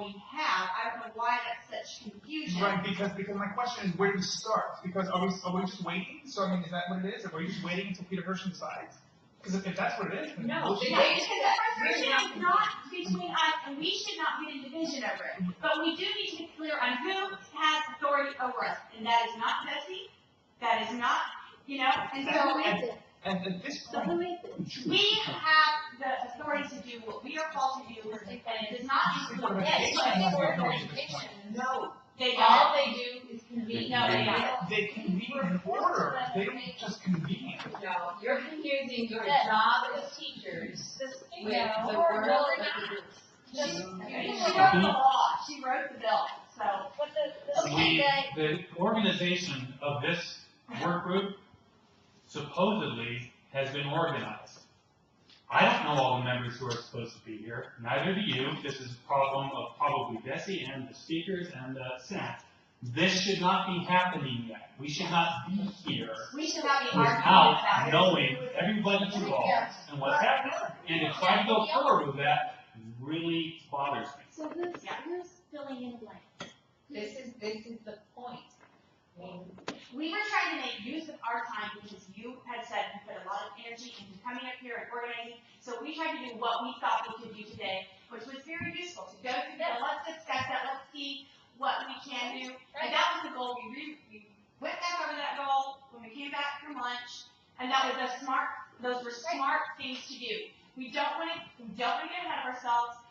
we have. I don't know why that's such confusion. Right, because my question is, where do we start? Because are we just waiting? So I mean, is that what it is? Are we just waiting until Peter Hershman decides? Because if that's what it is, then No, we'll they- Yeah, because the frustration is not between us, and we should not get in division over it. But we do need to be clear on who has authority over us, and that is not Betsy, that is not, you know, and So so who is it? and at this So point, who is it? we have the authority to do what we are called to do, and it does not include this. No, They all don't. they do is convene. No, they don't. they convene an order. They don't just convene. No, you're confusing your job as teachers with the No, world no, of we're the not. group. Just, She wrote the law, she wrote the bill, so. what okay, The organization of this work group supposedly has been organized. I don't know all the members who are supposed to be here, neither do you. This is a problem of probably Bessie and the speakers and the Senate. This should not be happening yet. We should not be here We should not be arguing without about it. knowing everybody's involved and what's happening. And to try to go forward with that really bothers me. So who's filling in the blank? This is the point. I mean, We were trying to make use of our time because you had said you put a lot of energy into coming up here and organizing. So we tried to do what we thought we could do today, which was very useful, to go through that, let's discuss that, let's see what we can do. And that was the goal. We went back over that goal when we came back from lunch, and that was those were smart things to do. We don't want to get ahead of ourselves.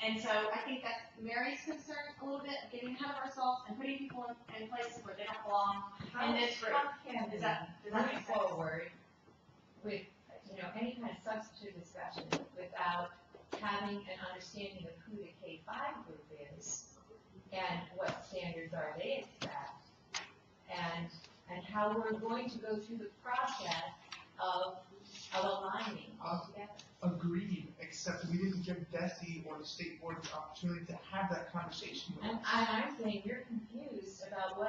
And so I think that's Mary's concern a little bit, of getting ahead of ourselves and putting people in places where they don't belong. And this group. how can Does we that move make sense? forward with, any kind of substitute discussion without having an understanding of who the K-5 group is and what standards are they expect and how we're going to go through the process of aligning altogether. Agreed, except we didn't give Desi or the state board the opportunity to have that conversation with And us. I'm saying you're confused about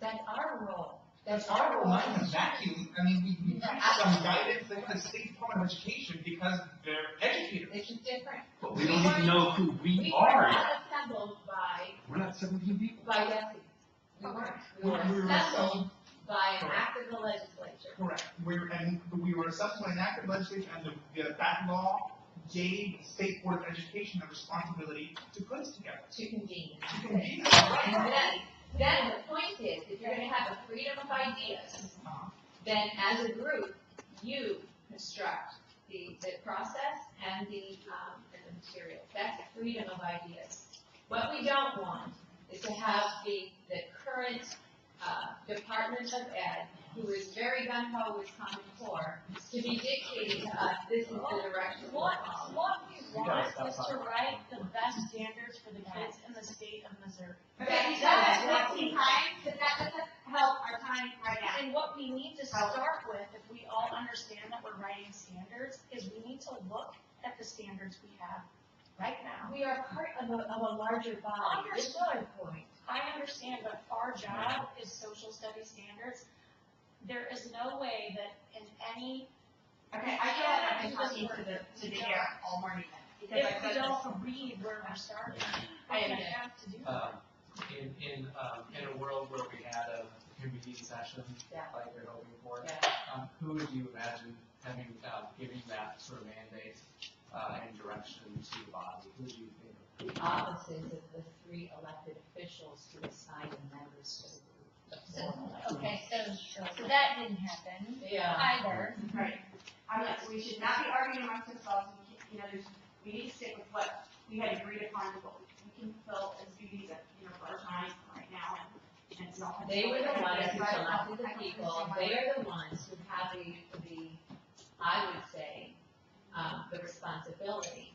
that's our role. That's our role, not in a vacuum. I mean, we need some guidance from the State Department of Education because they're educators. It's different. But we don't even know who We we were are yet. not assembled We're not 17 people. by Desi. We weren't. We were We were assembled by an Correct. act of the legislature. Correct. We were assembled in active legislation, and that law gave the State Board of Education the responsibility to put us together. To convene. To convene. And then the point is, if you're gonna have a freedom of ideas, then as a group, you construct the process and the material. That's freedom of ideas. What we don't want is to have the current Department of Ed, who is very gung-ho with Common Core, to be dictating to us, this is the direction we're What following. we want is to write the best standards for the kids in the state of Missouri. Okay, you said that 15 times, but that doesn't help our time right now. And what we need to start with, if we all understand that we're writing standards, is we need to look at the standards we have right now. We are part of a larger body. This is our point. I understand, but our job is social studies standards. There is no way that in any, Okay, I feel like I've been talking to the air all morning then, because if I we said this. don't read where we're starting, I we're gonna understand. have to do that. In a world where we had a convening session, Yeah. like we're hoping for, Yeah. who would you imagine having, giving that sort of mandate, and direction to the body? Who do you think? The offices of the 3 elected officials to assign the members to the group. okay, so that didn't happen Yeah. either. Right. We should not be arguing amongst ourselves, we need to stick with what we had agreed upon, what we can fill as duties, for our time right now, and so. They were the ones who selected the people, they are the ones who have I would say, the responsibility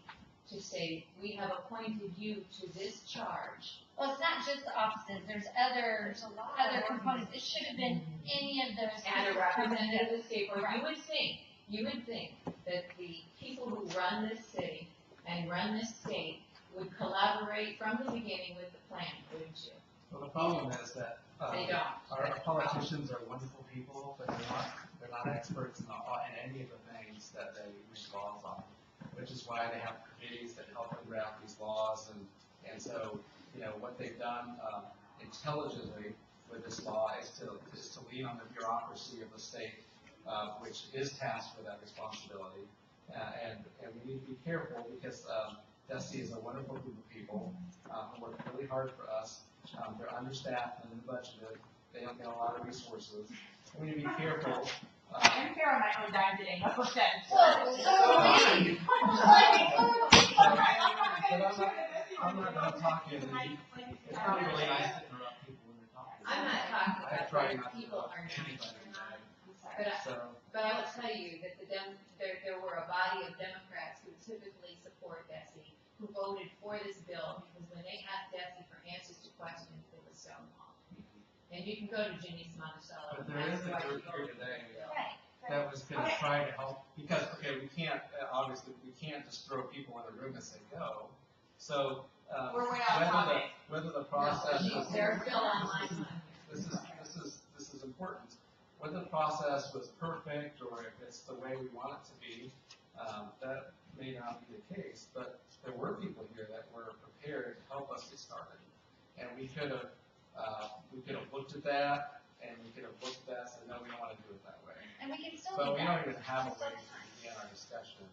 to say, we have appointed you to this charge. Well, it's not just the offices, there's other components, it should have been any of those. And a representative of the state board, you would think that the people who run this city and run this state would collaborate from the beginning with the plan, wouldn't you? Well, the problem is that, They don't. our politicians are wonderful people, but they're not experts in any of the things that they make laws on, which is why they have committees that help them draft these laws, and so, what they've done, intelligently with this law is to lean on the bureaucracy of the state, which is tasked with that responsibility, and we need to be careful, because, DESI is a wonderful group of people, who work really hard for us. They're understaffed and budgeted. They don't get a lot of resources. We need to be careful. I'm here on my own dime today, no offense. I'm not gonna talk in. It's not really nice to interrupt people when they're talking. I'm not talking I about try whether not to people are interrupt nice anybody. or not. So, But I will tell you that there were a body of Democrats who typically support DESI, who voted for this bill, because when they asked DESI for answers to questions, it was so long. And you can go to Ginny Monticello. but there is a group here today Right. that was gonna try to help, because, we can't, obviously, we can't just throw people in the room and say, go. So, We're way off topic. whether the process was. They're still online. This is important. Whether the process was perfect or if it's the way we want it to be, that may not be the case, but there were people here that were prepared to help us get started. And we could have looked at that, and we could have looked at that and said, no, we don't want to do it that way. And we can still But do we that. don't even have a way to begin our discussion,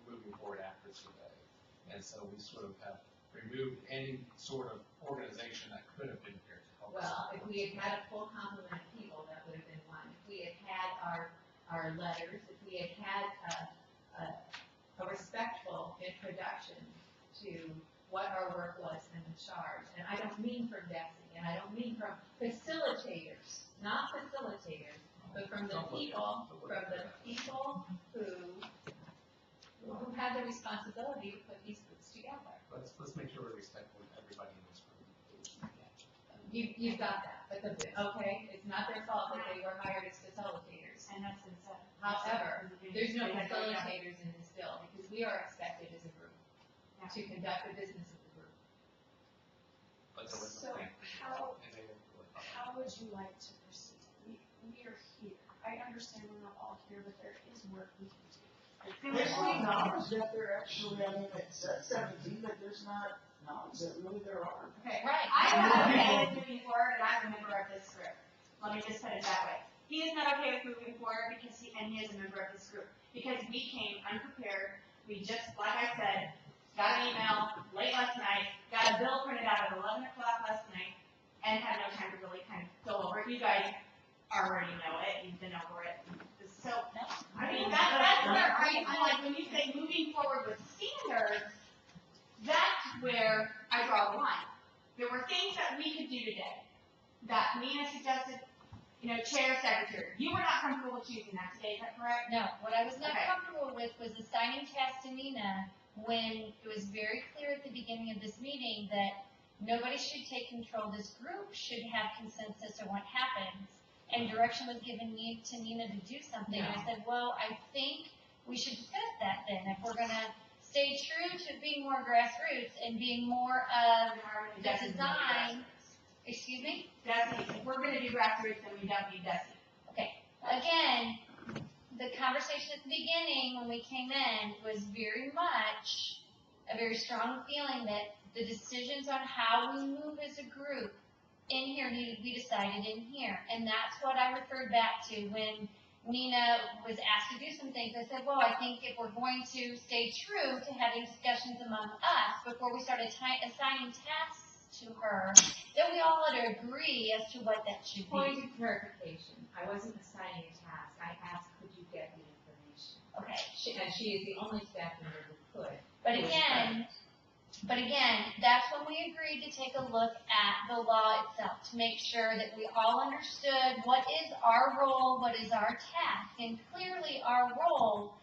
moving forward after today. And so we sort of have removed any sort of organization that could have been here to help us. Well, if we had had a full complement of people, that would have been one. If we had had our letters, if we had had a respectful introduction to what our work was and the charge, and I don't mean from DESI, and I don't mean from facilitators, not facilitators, but from the people who had the responsibility to put these groups together. Let's make sure we're respectful of everybody in this room. You've got that, but okay, it's not their fault that they were hired as facilitators. And that's been said. However, there's no facilitators in this bill, because we are expected as a group to conduct the business of the group. But there was So a plan. how And they didn't really follow. How would you like to proceed? We are here. I understand we're not all here, but there is work we can do. They should acknowledge that they're actually, it says 17, but there's not knowledge that really there are. Okay. Right. I'm not okay with moving forward, and I'm a member of this group. Let me just put it that way. He is not okay with moving forward because he is a member of this group. Because we came unprepared. We just, like I said, got an email late last night, got a bill printed out at 11 o'clock last night, and had no time to really kind of go over it. You guys already know it. You've been over it. So, I mean, that's where I'm like, when you say moving forward with standards, that's where I draw the line. There were things that we could do today that Nina suggested, chair, secretary. You were not comfortable with choosing that today, is that correct? No, what I was not Okay. comfortable with was assigning tasks to Nina when it was very clear at the beginning of this meeting that nobody should take control. This group should have consensus on what happens. And direction was given to Nina to do something. And I said, well, I think we should discuss that then. If we're going to stay true to being more grassroots and being more of the design, excuse me? Desi, if we're gonna do grassroots, then we don't need Desi. Okay, again, the conversation at the beginning when we came in was very much a very strong feeling that the decisions on how we move as a group in here needed to be decided in here. And that's what I referred back to when Nina was asked to do some things. I said, well, I think if we're going to stay true to having discussions among us before we start assigning tasks to her, then we all ought to agree as to what that should Point be. of clarification, I wasn't assigning a task, I asked, could you get the information? Okay, And she is the only staff member who could. but again, that's when we agreed to take a look at the law itself, to make sure that we all understood what is our role, what is our task, and clearly our role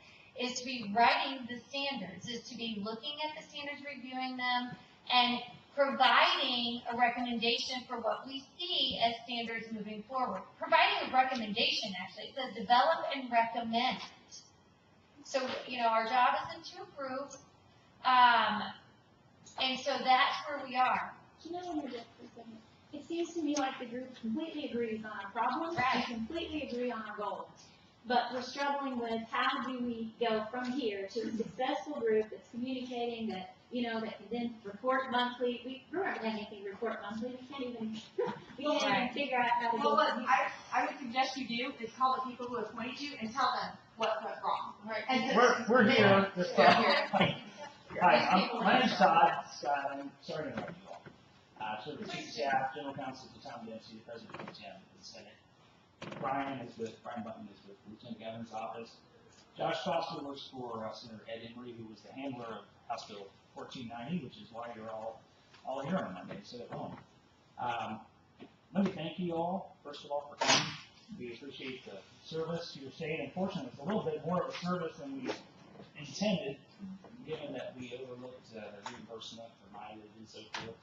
is to be writing the standards, is to be looking at the standards, reviewing them, and providing a recommendation for what we see as standards moving forward. Providing a recommendation, actually, it says develop and recommend. So, our job isn't to approve, and so that's where we are. Can I interject for a second? It seems to me like the group completely agrees on our problems and completely agree on our goals. But we're struggling with how do we go from here to a successful group that's communicating, that, that can then report monthly. We're not gonna have anything to report monthly. We can't even figure out how to Well, go. what I would suggest you do is call the people who appointed you and tell them what went wrong. And We're here. Hi, My name's Todd Scott. I'm sorry to interrupt you all. So the chief of staff, general counsel to Tom Dempsey, the president of the Senate. Brian Button is with Lieutenant Governor's office. Josh Foster works for Senator Ed Emery, who was the handler of House Bill 1490, which is why you're all here on Monday instead of home. Let me thank you all, first of all, for coming. We appreciate the service to your state. Unfortunately, it's a little bit more of a service than we intended, given that we overlooked the reimbursement for mileage and so forth.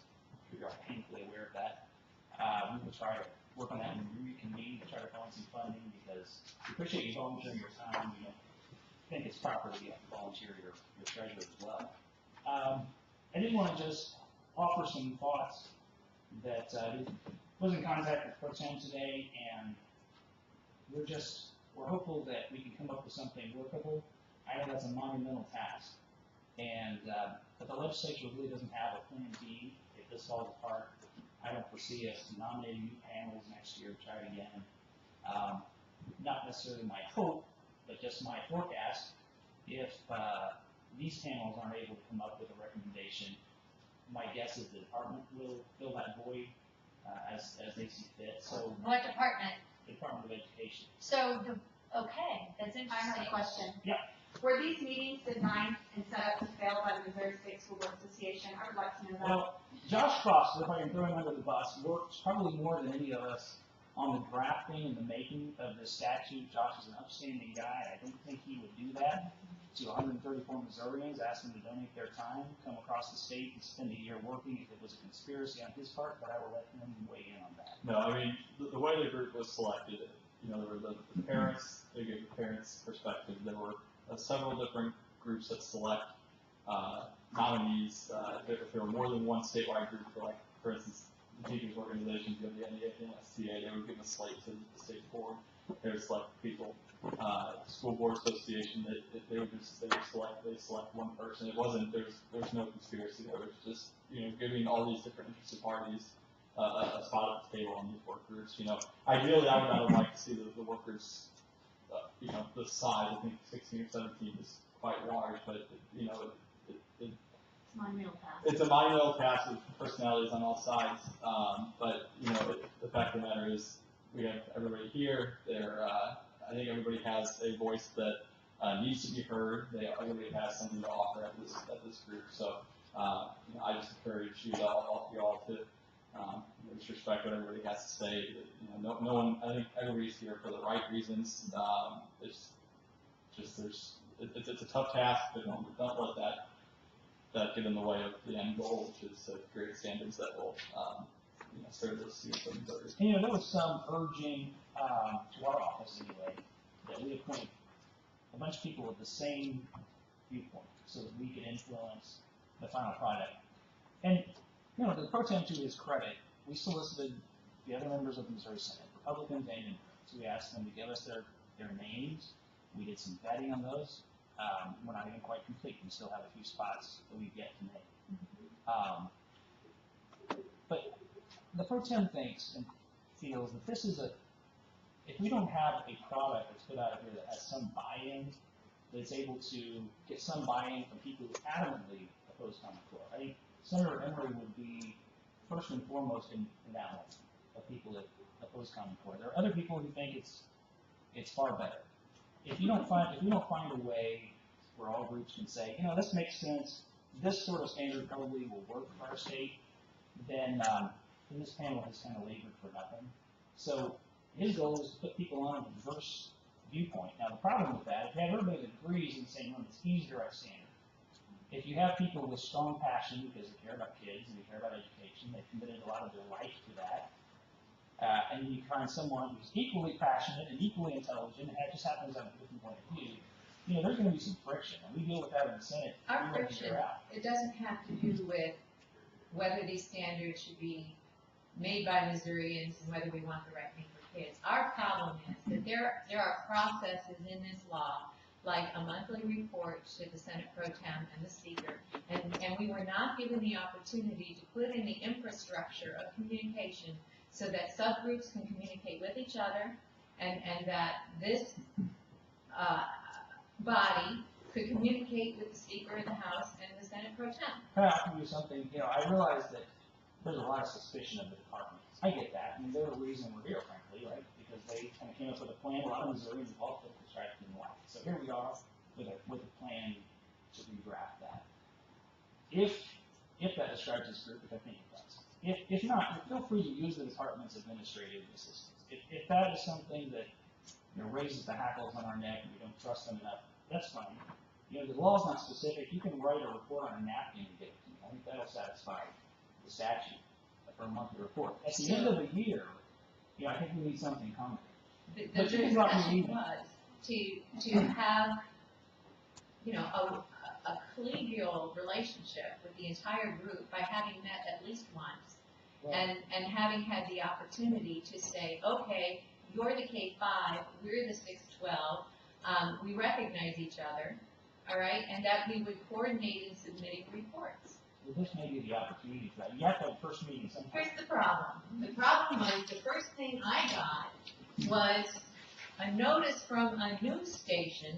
We are painfully aware of that. We will try to work on that and reconvene to try to find some funding, because we appreciate you volunteering your time. We don't think it's proper to volunteer your treasure as well. I did want to just offer some thoughts that I was in contact with Pro Tem today, and we're hopeful that we can come up with something workable. I know that's a monumental task, and but the legislature really doesn't have a plan B if this falls apart. I don't foresee us nominating new panels next year to try it again. Not necessarily my hope, but just my forecast. If these panels aren't able to come up with a recommendation, my guess is the department will fill that void as they see fit. So, What department? the Department of Education. So, okay, that's interesting. I have a question. Yeah. Were these meetings designed and set up to fail by the Missouri State School Board Association? I would like to know that. Well, Josh Foster, if I can throw him under the bus, works probably more than any of us on the drafting and the making of this statute. Josh is an upstanding guy. I don't think he would do that to 134 Missourians, ask them to donate their time, come across the state and spend a year working if it was a conspiracy on his part, but I will let him weigh in on that. No, I mean, the way the group was selected, there were the parents, they gave the parents' perspective. There were several different groups that select nominees. If there were more than one statewide group, for instance, the teachers' organizations, the NSTA, they would give a slate to the state board. They would select people. School board association, they select one person. It wasn't, there's no conspiracy. There was just, giving all these different interested parties a spot at the table on these work groups. Ideally, I would like to see the work groups, the size. I think 16 or 17 is quite large, but It's monumental task. it's a monumental task with personalities on all sides. But the fact of the matter is, we have everybody here. I think everybody has a voice that needs to be heard. Everybody has something to offer at this group. So I just encourage you all to just respect what everybody has to say. No one. I think everybody's here for the right reasons. It's a tough task, but don't let that get in the way of the end goal, which is to create standards that will serve those students and voters. There was some urging to our office anyway, that we appoint a bunch of people with the same viewpoint so that we can influence the final product. And, the Pro Tem, to his credit, we solicited the other members of the Missouri Senate, Republicans and Democrats. We asked them to give us their names. We did some vetting on those. We're not even quite complete. We still have a few spots that we've yet to make. But the Pro Tem thinks and feels that this is if we don't have a product that's put out here that has some buy-in, that's able to get some buy-in from people who adamantly oppose Common Core. I think Senator Emery would be first and foremost in that one of people that oppose Common Core. There are other people who think it's far better. If we don't find a way where all groups can say, this makes sense, this sort of standard probably will work for our state, then this panel has kind of labored for nothing. So his goal is to put people on a diverse viewpoint. Now the problem with that, if you have everybody that agrees and saying easier to understand. If you have people with strong passion because they care about kids and they care about education, they've committed a lot of their life to that, and you find someone who's equally passionate and equally intelligent, and it just happens to have a different point of view, you know, there's going to be some friction, and we deal with that in the Senate. Our year in, friction, year out. it doesn't have to do with whether these standards should be made by Missourians and whether we want the right thing for kids. Our problem is that there are processes in this law, like a monthly report to the Senate Pro Tem and the Speaker, and we were not given the opportunity to put in the infrastructure of communication so that subgroups can communicate with each other, and that this body could communicate with the Speaker of the House and the Senate Pro Tem. Can I offer you something? You know, I realize that there's a lot of suspicion of the department. I get that. I mean, they're the reason we're here, frankly, right? Because they kind of came up with a plan. A lot of Missourians of all political stripes didn't like it. So here we are with a plan to redraft that. If that describes this group, which I think it does. If not, feel free to use the department's administrative assistance. If that is something that, you know, raises the hackles on our neck and we don't trust them enough, that's fine. You know, the law's not specific. You can write a report on a napkin and get it to me. I think that'll satisfy the statute for a monthly report. At the end of the year, you know, I think we need something concrete. The But you can drop me an discussion email. was to have, you know, a collegial relationship with the entire group by having met at least once, and having had the opportunity to say, okay, you're the K-5, we're the 612, we recognize each other, all right, and that we would coordinate in submitting reports. Well, this may be the opportunity for that. You have to have a first meeting sometime. Here's the problem. The problem was, the first thing I got was a notice from a news station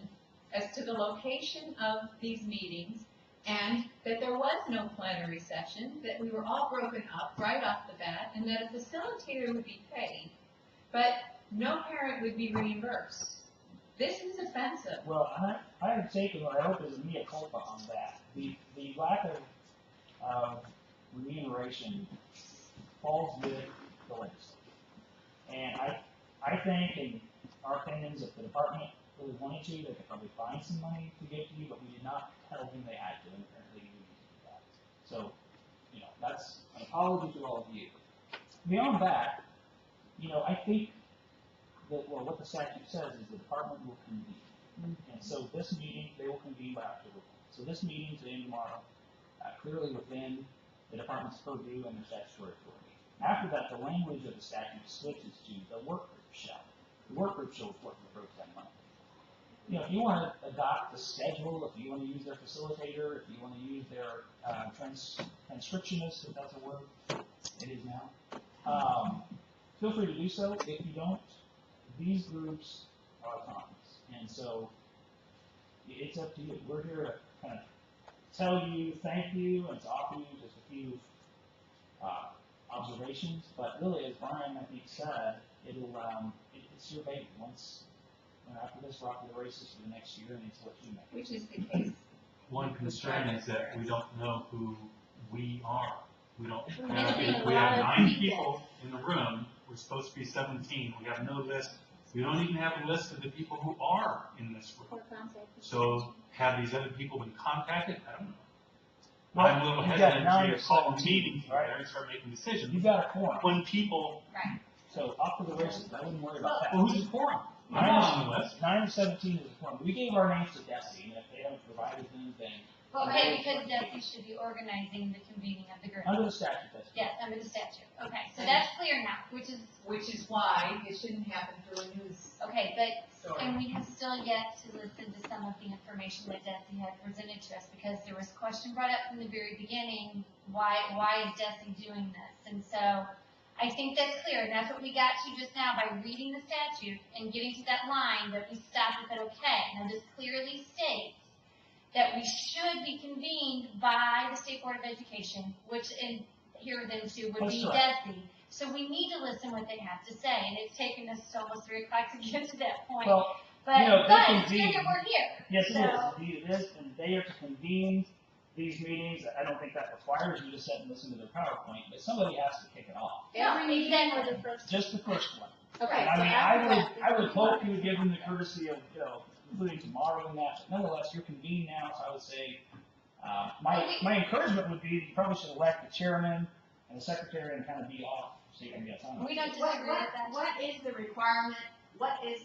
as to the location of these meetings, and that there was no plenary session, that we were all broken up right off the bat, and that a facilitator would be paid, but no parent would be reimbursed. This is offensive. Well, I have taken what I hope is a mea culpa on that. The lack of remuneration falls with the legislature. And I think, in our opinions, if the department really wanted to, they could probably find some money to give to you, but we did not tell them they had to, and apparently you need to do that. So, you know, that's an apology to all of you. Beyond that, you know, I think that, well, what the statute says is the department will convene. And so this meeting, they will convene by October 1. So this meeting today and tomorrow, clearly within the department's purview and their statutory authority. After that, the language of the statute switches to the work group shall. The work group shall report to the Pro Tem monthly. You know, if you want to adopt the schedule, if you want to use their facilitator, if you want to use their transcriptionist, if that's a word, it is now, feel free to do so. If you don't, these groups are autonomous. And so it's up to you. We're here to kind of tell you thank you and to offer you just a few observations. But really, as Brian, I think, said, it's your baby. Once, after this, rock the races for the next year, and it's what you make. Which is the case. One concern is that we don't know who we are. We don't. There's We a lot have of 9 people. people in the room. We're supposed to be 17. We have no list. We don't even have a list of the people who are in this room. For contact. So have these other people been contacted? I don't know. Well, I'm a little you've got hesitant 9 to or call a 17, meeting right? together and start making decisions. You've got a quorum. When people, So off to the races. I wouldn't worry about that. well, who's the forum? I'm not on the list. 9 or 17 is a quorum. We gave our names to Desi, and if they haven't provided them, then Okay, because Desi should be organizing the convening of the group. under the statute, that's Yes, under the statute. Okay, so that's clear now, which is why it shouldn't happen through a news okay, but, story. and we have still yet to listen to some of the information that Desi had presented to us, because there was a question brought up from the very beginning, why is Desi doing this? And so, I think that's clear, and that's what we got to just now by reading the statute and getting to that line that we stopped and said, okay, now this clearly states that we should be convened by the State Board of Education, which in here then too would be That's DESE. So we need to listen what they have to say, and it's taken us almost 3 o'clock to get to that point. Well, But, you know, they but it's good convene. that we're here. yes, it So- is. Indeed it is. And they are to convene these meetings. I don't think that requires you to sit and listen to their PowerPoint, but somebody has to kick it off. No, exactly. the first. Just the first one. Okay, And I so mean, after I would hope you would give them the courtesy of, you know, including tomorrow in that, but nonetheless, you're convened now, so I would say, my encouragement would be that you probably should elect the chairman and the secretary and kind of be off, so you can get time. We don't What, disagree with that. what is the requirement,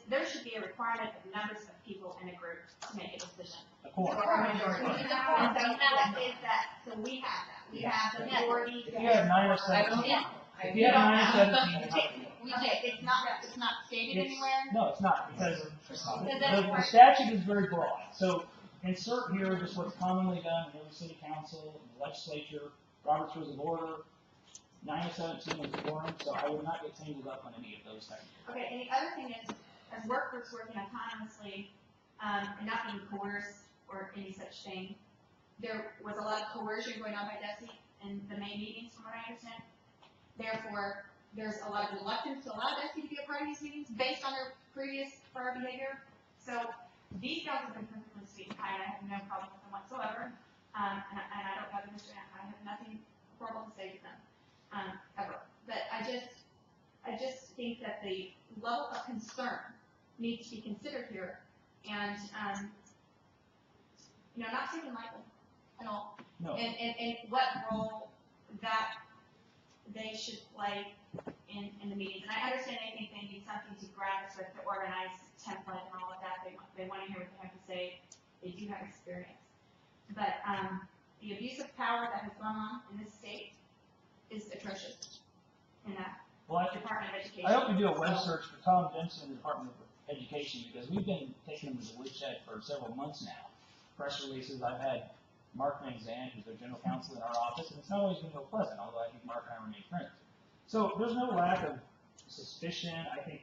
there should be a requirement of numbers of people in a group to make a decision. Of course. Or a majority. We And have so that. what is that, so we have that, we have the majority. If you have 9 or 17, Yeah. if you have 9 or 17, you have to. We Okay, it's not stated It's- anywhere? No, it's not, because that's the statute is very broad. So insert here just what's commonly done in every city council, in the legislature, Robert's Rules of Order, 9 to 17 is quorum, so I would not get tangled up on any of those things. Okay, and the other thing is, as work groups working autonomously, and not being coerced or any such thing, there was a lot of coercion going on by DESI in the May meetings, from what I understand. Therefore, there's a lot of reluctance to allow DESI to be a part of these meetings based on their previous prior behavior. So these guys have been perfectly sweet and kind. I have no problem with them whatsoever. And I don't know the history. I have nothing horrible to say to them, ever. But I just think that the level of concern needs to be considered here. And, not taken lightly at all. No. And what role that they should play in the meetings. And I understand they think they need something to grab us with, to organize template and all of that. They want to hear what they have to say. They do have experience. But the abuse of power that has gone on in this state is atrocious in that Department of Education. I hope you do a web search for Tom Dempsey in the Department of Education, because we've been taking them to the woodshed for several months now. Press releases, I've had Mark Van Zandt, who's our general counsel in our office, and it's not always been real pleasant, although I think Mark and I remain friends. So there's no lack of suspicion. I think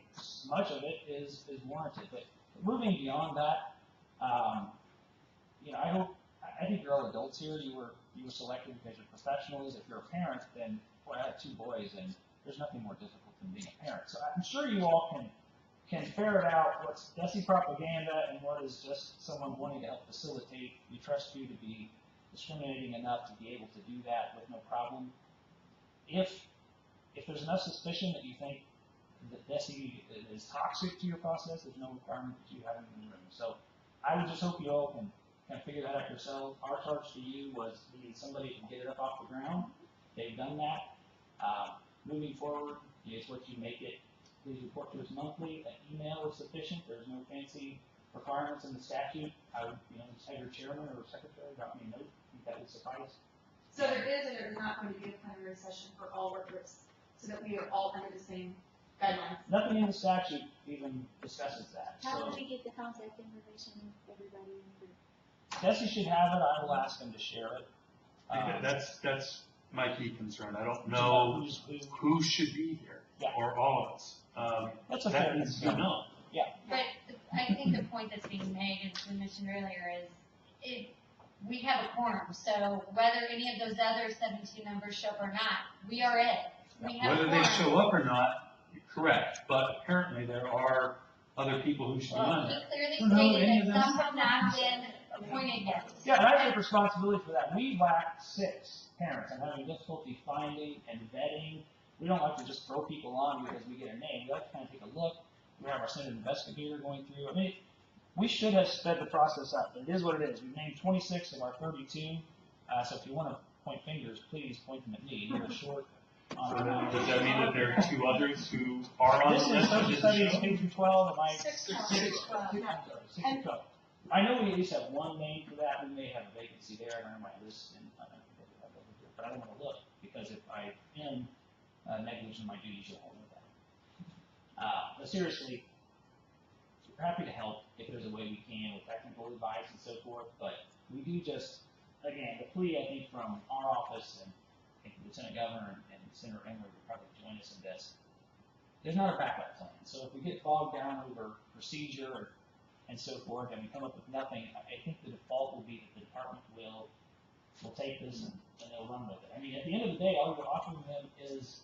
much of it is warranted. But moving beyond that, I think you're all adults here. You were selected because you're professionals. If you're a parent, then boy, I have 2 boys, and there's nothing more difficult than being a parent. So I'm sure you all can ferret out what's DESI propaganda and what is just someone wanting to help facilitate. We trust you to be discriminating enough to be able to do that with no problem. If there's enough suspicion that you think that DESI is toxic to your process, there's no requirement that you have them in the room. So I would just hope you all can figure that out yourselves. Our charge to you was we need somebody who can get it up off the ground. They've done that. Moving forward is what you make it. Please report to us monthly. An email is sufficient. There's no fancy requirements in the statute. I would, just have your chairman or secretary drop me a note. I think that would suffice. So there is or there is not going to be a plenary session for all work groups, so that we are all under the same guidelines. Nothing in the statute even discusses that. How So do we get the contact information of everybody in the group? DESI should have it. I will ask them to share it. That's my key concern. I don't know who should be here, Yeah. or all of us. That's a That fair needs to be concern. known. But I think the point that's being made, as we mentioned earlier, is we have a quorum, so whether any of those other 17 members show up or not, we are it. We have a Whether quorum. they show up or not, correct, but apparently there are other people who should be Well, on he there. clearly No, any stated of that them- some have not been appointed yet. Yeah, and I take responsibility for that. We lack 6 parents. I'm having difficulty finding and vetting. We don't like to just throw people on because we get a name. We like to kind of take a look. We have our Senate investigator going through. I mean, we should have sped the process up. It is what it is. We've named 26 of our 32. So if you want to point fingers, please point them at me. You're short. So then, does that mean that there are 2 others who are on the This is list? social studies K through 12, and I, 6 to 12. I know we at least have 1 name for that. We may have a vacancy there. I don't know my list, but I don't want to look, because if I am negligent in my duties, you'll all know that. But seriously, we're happy to help if there's a way we can with technical advice and so forth, but we do just, again, the plea, I think, from our office, and I think the Lieutenant Governor and Senator Emmer would probably join us in this, there's not a backup plan. So if we get bogged down over procedure and so forth, and we come up with nothing, I think the default will be that the department will take this and they'll run with it. I mean, at the end of the day, all you're offering them is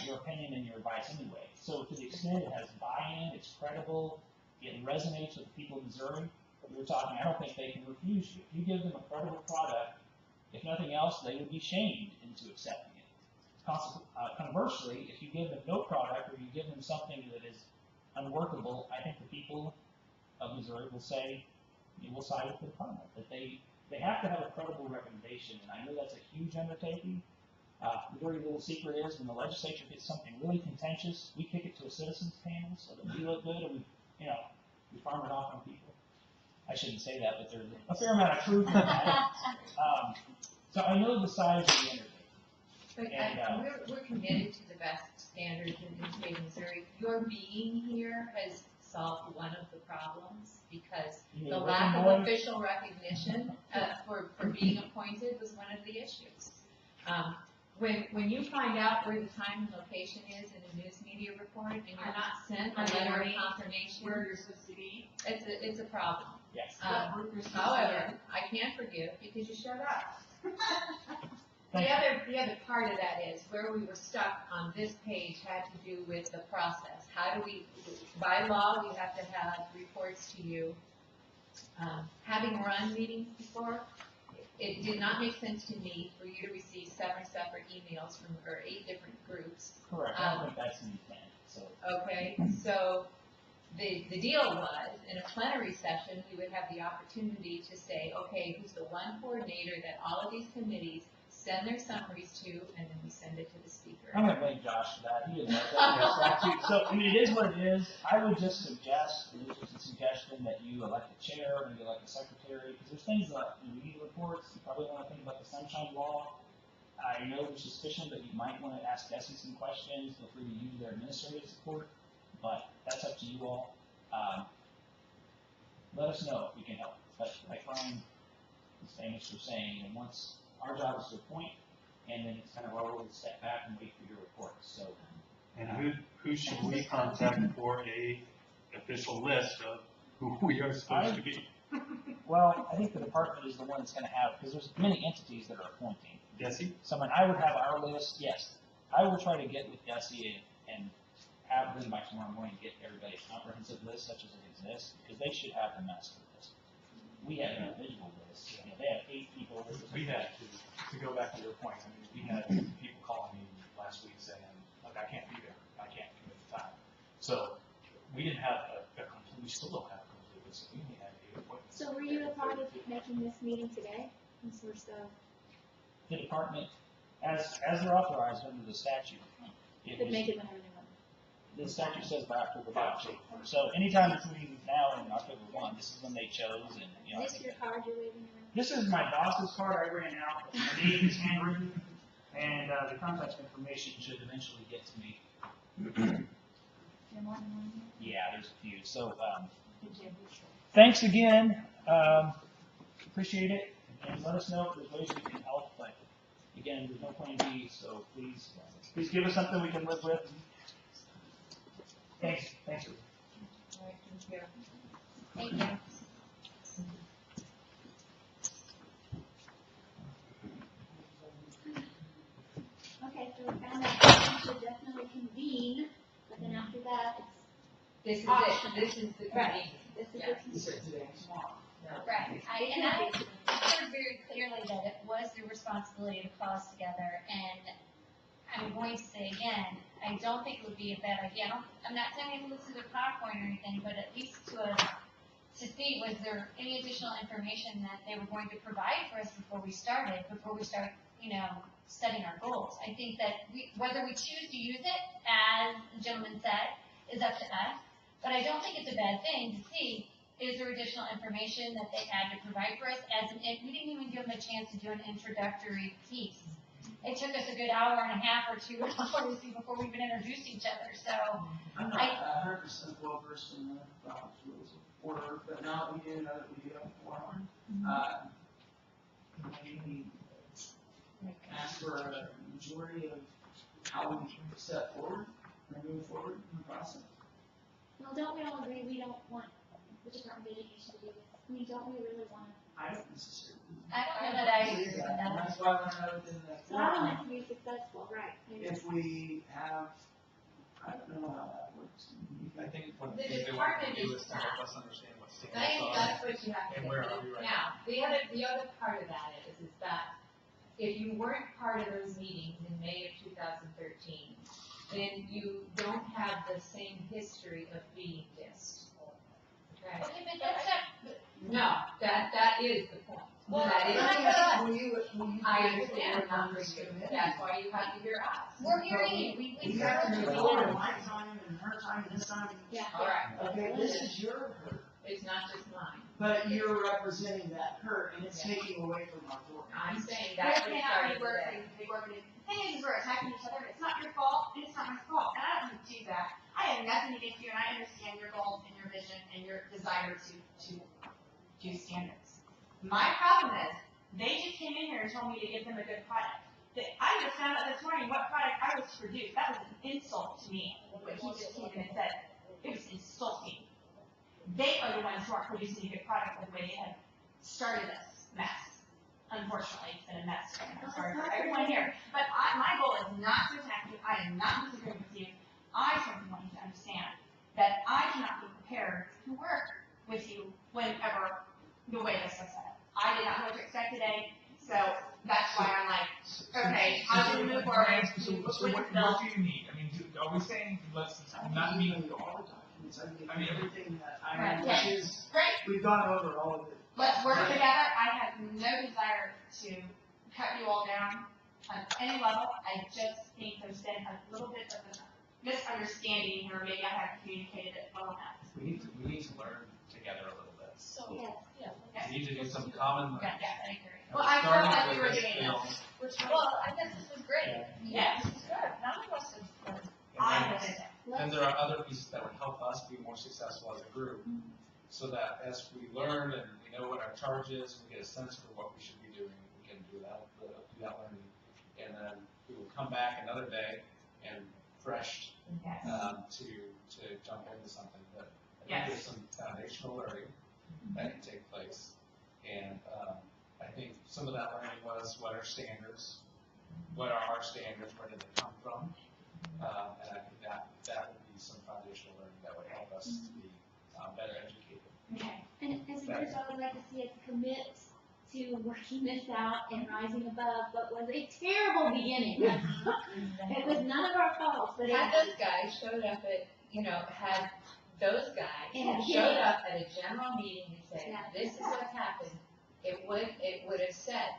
your opinion and your advice anyway. So to the extent it has buy-in, it's credible, it resonates with the people of Missouri, we were talking, I don't think they can refuse you. If you give them a credible product, if nothing else, they would be shamed into accepting it. Conversely, if you give them no product, or you give them something that is unworkable, I think the people of Missouri will say, will side with the department, that they have to have a credible recommendation, and I know that's a huge undertaking. The dirty little secret is when the legislature gets something really contentious, we kick it to a citizens panel so that we look good and we farm it off on people. I shouldn't say that, but there's a fair amount of truth in that. So I know the size of the undertaking. But And, we're committed to the best standards in the state of Missouri. Your being here has solved one of the problems because the lack of official recognition for being appointed was one of the issues. When you find out where the time and location is in a news media report and you're not sent a letter of confirmation, Where you're supposed to be. it's a problem. Yes. However, I can forgive because you showed up. The other part of that is where we were stuck on this page had to do with the process. How do we, by law, we have to have reports to you. Having run meetings before, it did not make sense to me for you to receive 7 separate emails from, or 8 different groups. Correct. I don't think that's the intent. So. Okay, so the deal was, in a plenary session, we would have the opportunity to say, okay, who's the one coordinator that all of these committees send their summaries to, and then we send it to the speaker. I'm gonna blame Josh for that. He didn't like that statute. So, I mean, it is what it is. I would just suggest, and this is a suggestion, that you elect a chair, maybe elect a secretary, because there's things like media reports. You probably want to think about the sunshine law. I know there's suspicion that you might want to ask Desi some questions. Feel free to use their administrative support, but that's up to you all. Let us know if we can help. But like Ryan is famous for saying, and once our job is to appoint, and then it's kind of our role to step back and wait for your reports. So, And who should we contact for a official list of who we are supposed to be? well, I think the department is the one that's going to have, because there's many entities that are appointing. Desi? So, I would have our list, yes. I will try to get with Desi and have them by tomorrow morning get everybody a comprehensive list such as it exists, because they should have the master list. We have an individual list. You know, they have 8 people. We had, to go back to your point, I mean, we had people calling me last week saying, look, I can't be there, I can't commit the time. So, we didn't have we still don't have a complete list, we only had 8 appointments. So were you a part of making this meeting today? Since we're so, The department, as they're authorized under the statute, could make it whenever they want. the statute says by October 1. So anytime between now and October 1, this is when they chose, and you know. Is this your card you're waving around? This is my boss's card I ran out. My name is handwritten, and the contact information should eventually get to me. There more than one? Yeah, there's a few. So thanks again. Appreciate it, and let us know if there's ways we can help. But again, there's no plan B, so please give us something we can live with. Thanks. Thanks. All right, thank you. Thank you. Okay, so we found out we should definitely convene, but then after that, This is it, this is the Right. convening. it's the Yeah. You said today and tomorrow. Right, I heard very clearly that it was their responsibility to call us together, and I'm going to say again, I don't think it would be a bad idea. I'm not saying we have to listen to the PowerPoint or anything, but at least to see, was there any additional information that they were going to provide for us before we start, setting our goals. I think that whether we choose to use it, as the gentleman said, is up to us, but I don't think it's a bad thing to see, is there additional information that they had to provide for us, we didn't even give them a chance to do an introductory piece. It took us a good hour and a half or 2 hours before we even introduced each other, so. I'm not 100% well versed in the Robert's Rules of Order, but now we do know that we do have a forum. Maybe ask for a majority of how we step forward or move forward in the process. Well, don't we all agree we don't want the Department of Education to do this? I mean, don't we really want to? I don't necessarily. I don't know that I agree with And that. that's why I want to know within the So I want forum, it to be successful, right? if we have, I don't know how that works. I think one of The the things they want to department do is is to help us understand what I think standards that's are. what you have to And do. where are we right Now, the other part of that is that if you weren't part of those meetings in May of 2013, then you don't have the same history of being dissed. Right. Okay, but that's not, No, that is the point. Well, That is, Will you I understand, not for you, that's why you have to hear us. we're hearing you, we We have to heard move you. forward, my time and her time and this time. Yeah. All right, Okay, this is your hurt, it's not just mine. but you're representing that hurt and it's taking away from our board. I'm saying We're that's what cannot started be working, today. be working, the thing is, we're attacking each other, it's not your fault, and it's not my fault, and I don't do that. I have nothing against you, and I understand your goals and your vision and your desire to do standards. My problem is, they just came in here and told me to give them a good product. I just found out this morning what product I was to produce, that was an insult to me, what he just came in and said, it was insulting. They are the ones who aren't producing a good product the way they have started this mess. Unfortunately, it's been a mess, and I'm sorry for everyone here. But my goal is not to attack you, I am not disagreeing with you. I simply want you to understand that I cannot be prepared to work with you whenever the way this was set up. I did not know what to expect today, so that's why I'm like, okay, how do we move forward? So what do you need? I mean, are we saying, let's not I meet? gave you all the documents, I gave I mean, you everything that I Right, have, yeah. which is, Great, we've gone over all of it. let's work together. I have no desire to cut you all down on any level. I just think there's been a little bit of a misunderstanding, or maybe I haven't communicated it well enough. We need to learn together a little bit. So, Yes. yeah, We need to do some common learning. Yeah, I agree. And Well, we're I felt starting like we with were this doing field, this. well, I guess this was great. Yeah. This is good, none of us have, I and did it. then there are other pieces that would help us be more successful as a group. So that as we learn and we know what our charge is, we get a sense for what we should be doing, we can do that learning. And then we will come back another day and fresh, Yes. to jump into something. But I think there's some foundational learning that can take place. And, I think some of that learning was what are standards? What are our standards? Where did they come from? And I think that would be some foundational learning that would help us to be, better educated. Okay. And as a group, I would like to see us commit to working this out and rising above what was a terrible beginning. It was none of our fault, but Had those guys showed up at, had those guys Yeah. showed up at a general meeting and said, Yeah. this is what happened, it would have said,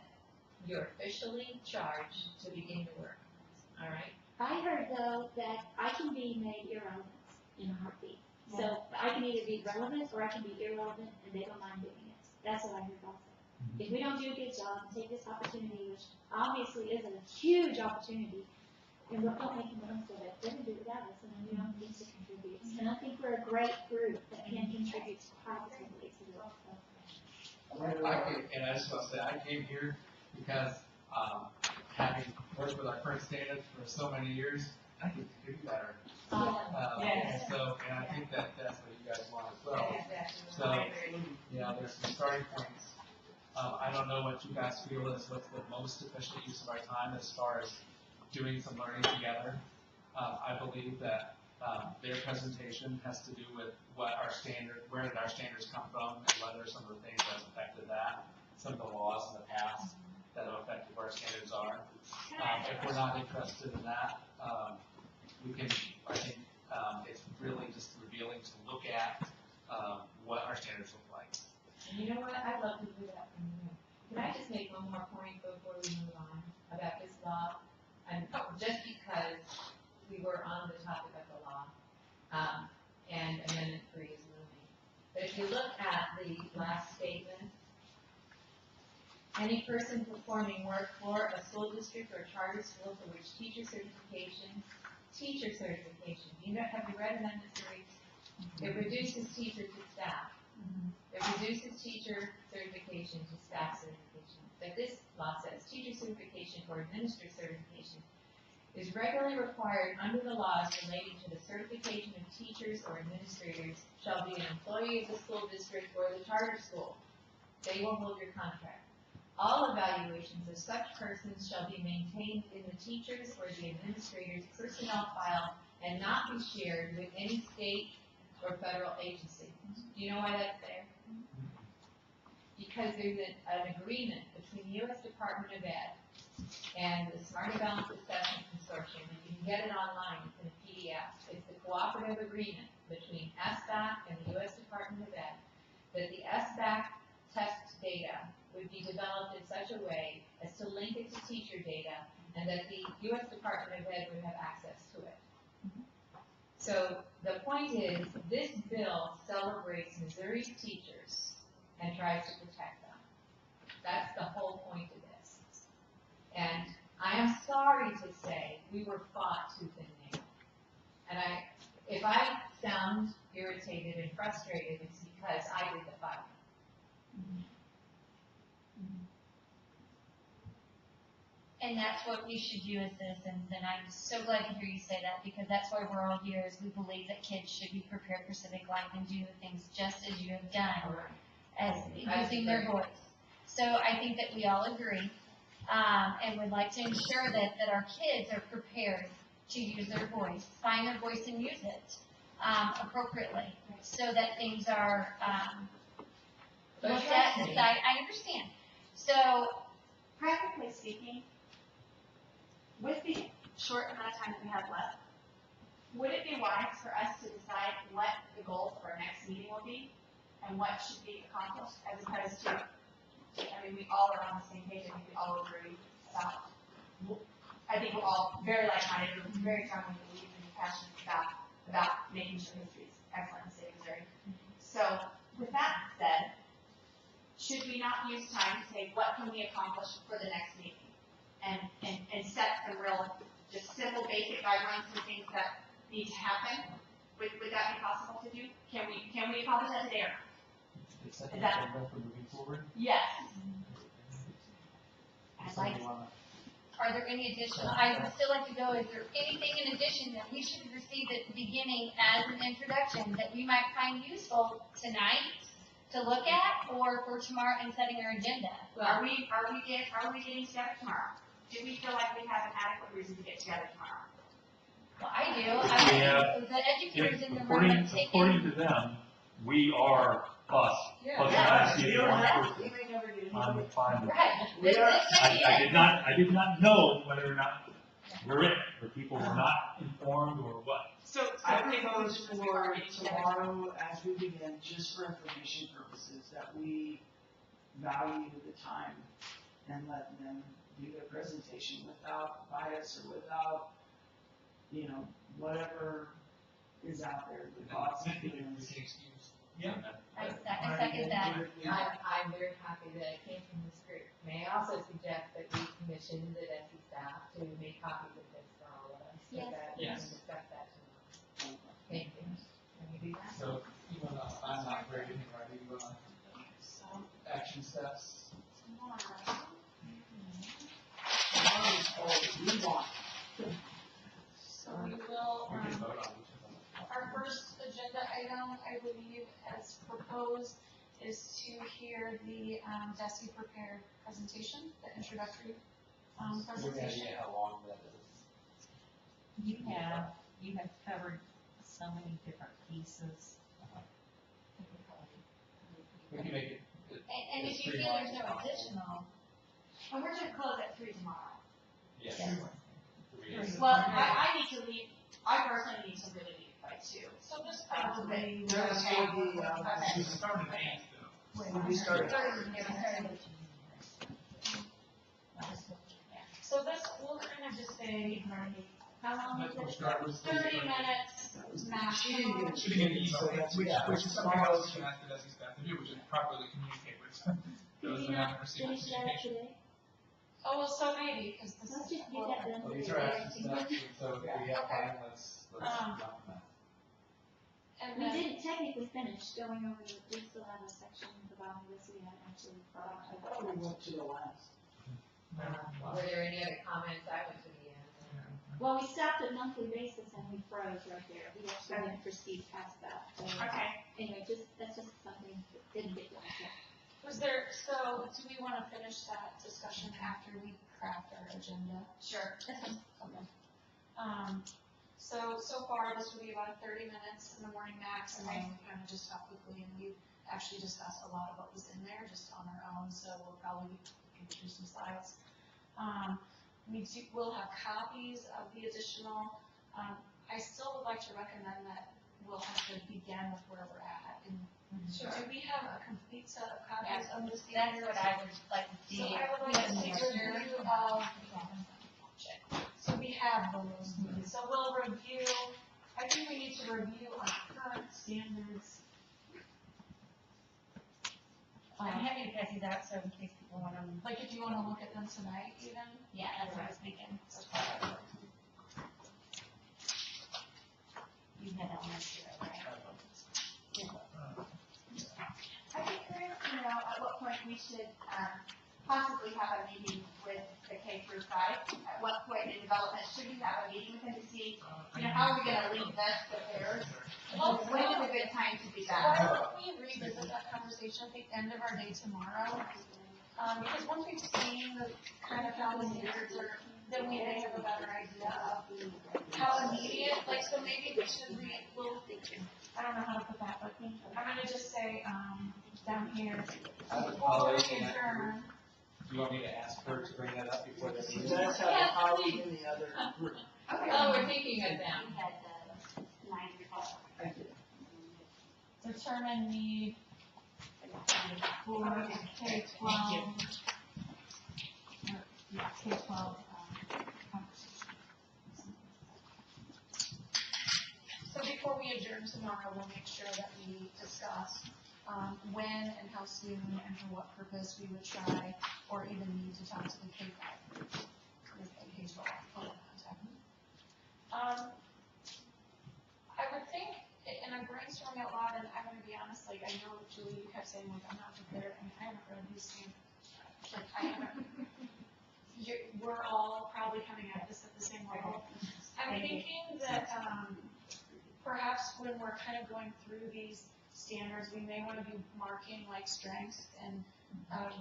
you're officially charged to begin to work, all right? I heard though that I can be made irrelevant in a heartbeat. So I can either be relevant or I can be irrelevant and they don't mind doing it. That's what I heard also. If we don't do a good job and take this opportunity, which obviously is a huge opportunity, and we don't make the most of it, they're gonna do it without us and then we don't get to contribute. And I think we're a great group that can contribute positively to this. And I just want to say, I came here because, having worked with our current standards for so many years, I think we could do better. Yes. And I think that's what you guys want as well. Exactly. So, there's some starting points. I don't know what you guys feel is what's the most efficient use of our time as far as doing some learning together. I believe that, their presentation has to do with what our where did our standards come from, and whether some of the things that have affected that, some of the laws in the past that have affected where our standards are. If we're not interested in that, we can, I think, it's really just revealing to look at, what our standards look like. And you know what, I'd love to do that from you. Can I just make one more point before we move on about this law? And just because we were on the topic of the law, and Amendment 3 is looming. But if you look at the last statement, any person performing work for a school district or charter school for which teacher certification, have you read Amendment 3? It reduces teacher to staff. It reduces teacher certification to staff certification. But this law says teacher certification or administrator certification is regularly required under the laws relating to the certification of teachers or administrators shall be an employee of the school district or the charter school. They will hold your contract. All evaluations of such persons shall be maintained in the teachers or the administrator's personnel file and not be shared with any state or federal agency. Do you know why that's there? Because there's an agreement between the U.S. Department of Ed and the Smarter Balance Assessment Consortium, and you can get it online, it's in a HB1490 is the cooperative agreement between SBAC and the U.S. Department of Ed that the SBAC test data would be developed in such a way as to link it to teacher data and that the U.S. Department of Ed would have access to it. So the point is, this bill celebrates Missouri's teachers and tries to protect them. That's the whole point of this. And I am sorry to say we were fought tooth and nail. And if I sound irritated and frustrated, it's because I did the fighting. And that's what we should do as citizens, and I'm so glad to hear you say that, because that's why we're all here, is we believe that kids should be prepared for civic life and do things just as you have done, as using their voice. So I think that we all agree, and would like to ensure that our kids are prepared to use their voice, find their voice and use it appropriately, so that things are looked at and decided. I understand. So, Practically speaking, with the short amount of time that we have left, would it be wise for us to decide what the goals of our next meeting will be and what should be accomplished, as opposed to, I mean, we all are on the same page, I think we all agree about, I think we're all very like-minded, we're very strongly believe and passionate about making sure history is excellent in the state of Missouri. So, with that said, should we not use time to say, what can we accomplish for the next meeting? And set some real, just simple, basic guidelines and things that need to happen? Would that be possible to do? Can we accomplish that today or not? Is that for moving forward? Yes. I'd like, are there any additional, I would still like to go, is there anything in addition that we should receive at the beginning as an introduction that we might find useful tonight to look at, or for tomorrow in setting our agenda? Are we getting together tomorrow? Do we feel like we have an adequate reason to get together tomorrow? Well, I do. Yeah. The educators in the room According, have taken. according to them, we are us. Plus Yeah, the you IC don't one have to, person. you may never do I'm anything. fine with Right. We are- I did not know whether or not we're it, or people were not informed, or what. So I think propose we should for start getting together tomorrow, as we begin, just for information purposes, that we value the time and let them do their presentation without bias or without, whatever is out there, the thoughts and feelings. Yeah. I second that. I'm very happy that it came from this group. May I also suggest that we commission the DESI staff to make copies of this for all of us, so Yes. that we can Yes. discuss that tomorrow. Thank you. Can we do that? So, I'm not very good at writing, action steps. Tomorrow is all we want. So we will, We can vote on each of them. our first agenda item, I believe, as proposed, is to hear the DESI prepared presentation, the introductory Do we have any presentation. idea how long that is? You have covered so many different pieces. We can make it. And if you feel there's no additional, And we're gonna close at 3 tomorrow. Yes. Yes. Well, I need to leave, I personally need to really leave by 2. So just Okay. probably. There is Okay. will be, We started at 8 though. when we start. So this, we'll kind of just say, how long That's is what it? start with. 30 minutes She didn't maximum. get Shooting an email, So that's- which yeah, is something tomorrow's- else you asked the DESI staff to do, which is properly communicate with those Did who you haven't not received finish that communication. today? Oh, well, so maybe, because this Let's is. just get that done Well, today. these are action steps, and so if we have Okay. time, let's jump on that. And We then, didn't technically finish going over we still have a section at the bottom of this we haven't actually brought I up. thought we went to the last. Were there any other comments? I went to the end. Well, we stopped at monthly basis and we froze right there. We actually didn't proceed past that. So Okay. anyway, that's just something that didn't get done yet. was there, so do we want to finish that discussion after we craft our agenda? Sure. Okay. So far, this will be about 30 minutes in the morning max, and then we kind of just talk quickly, and we've actually discussed a lot of what was in there, just on our own, so we'll probably go through some slides. We'll have copies of the additional, I still would like to recommend that we'll have to begin with where we're at. And so do we have a complete set of copies of the That's standards? what I would like to see. So I would like to see a review of, so we have those, so we'll review, I think we need to review our current standards. I'm happy to pass these out, so in case people want them. Like if you wanna look at them tonight even? Yeah, that's what I was thinking. You had that one too, right? I think, at what point we should, possibly have a meeting with the K through 5. At what point in development should we have a meeting with them to see, how are we gonna link this with theirs? When is a good time to do Why that? don't we revisit that conversation at the end of our day tomorrow? Because once we've seen the kind of how the standards are, then we may have a better idea of how immediate, like, so maybe we should I don't know how to put that, but I'm gonna just say, down here, before we adjourn. Do you want me to ask her to bring that up before the You meeting? guys have a colleague in the other group. Okay. Oh, we're thinking of them. We had the 9 o'clock. Thank you. Determine need for K-12. K-12, So before we adjourn tomorrow, we'll make sure that we discuss, when and how soon and for what purpose we would try or even need to talk to the K-5, with the K-12 point of contact. I would think, and I'm brainstorming out loud, and I'm gonna be honest, like, I know Julie, you kept saying, like, I'm not prepared, and I haven't read these things. Like, I haven't, we're all probably coming at this at the same level. I'm thinking that, perhaps when we're kind of going through these standards, we may wanna be marking like strengths and,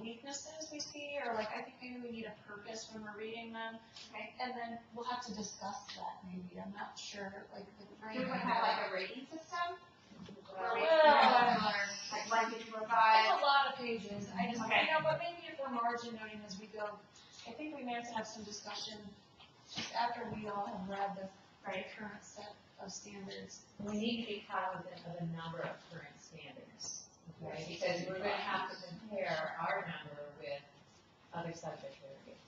weaknesses we see, or like, I think maybe we need a purpose when we're reading them. Okay. And then we'll have to discuss that maybe, I'm not sure, like, the Do we have like a rating system? Or we, Well- like 1, 2, 3, 4, 5? It's a lot of pages, I just, Okay. but maybe if we're margin noting as we go, I think we may have to have some discussion just after we all have read the current set of standards. We need to be cognizant of the number of current standards, okay? Because we're gonna have to compare our number with other subject areas.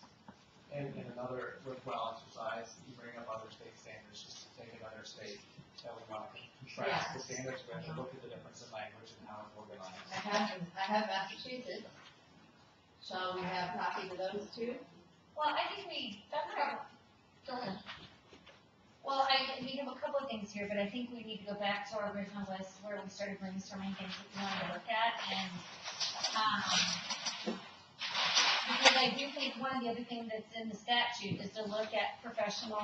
And another worthwhile exercise, you bring up other state standards, just to take another state that we want to contrast the standards with, and look at the difference in language and how it's organized. I have Massachusetts. Shall we have copies of those too? Well, I think we, Go ahead. well, we have a couple of things here, but I think we need to go back to our original list where we started brainstorming things that we wanted to look at, and, because I do think one of the other things that's in the statute is to look at professional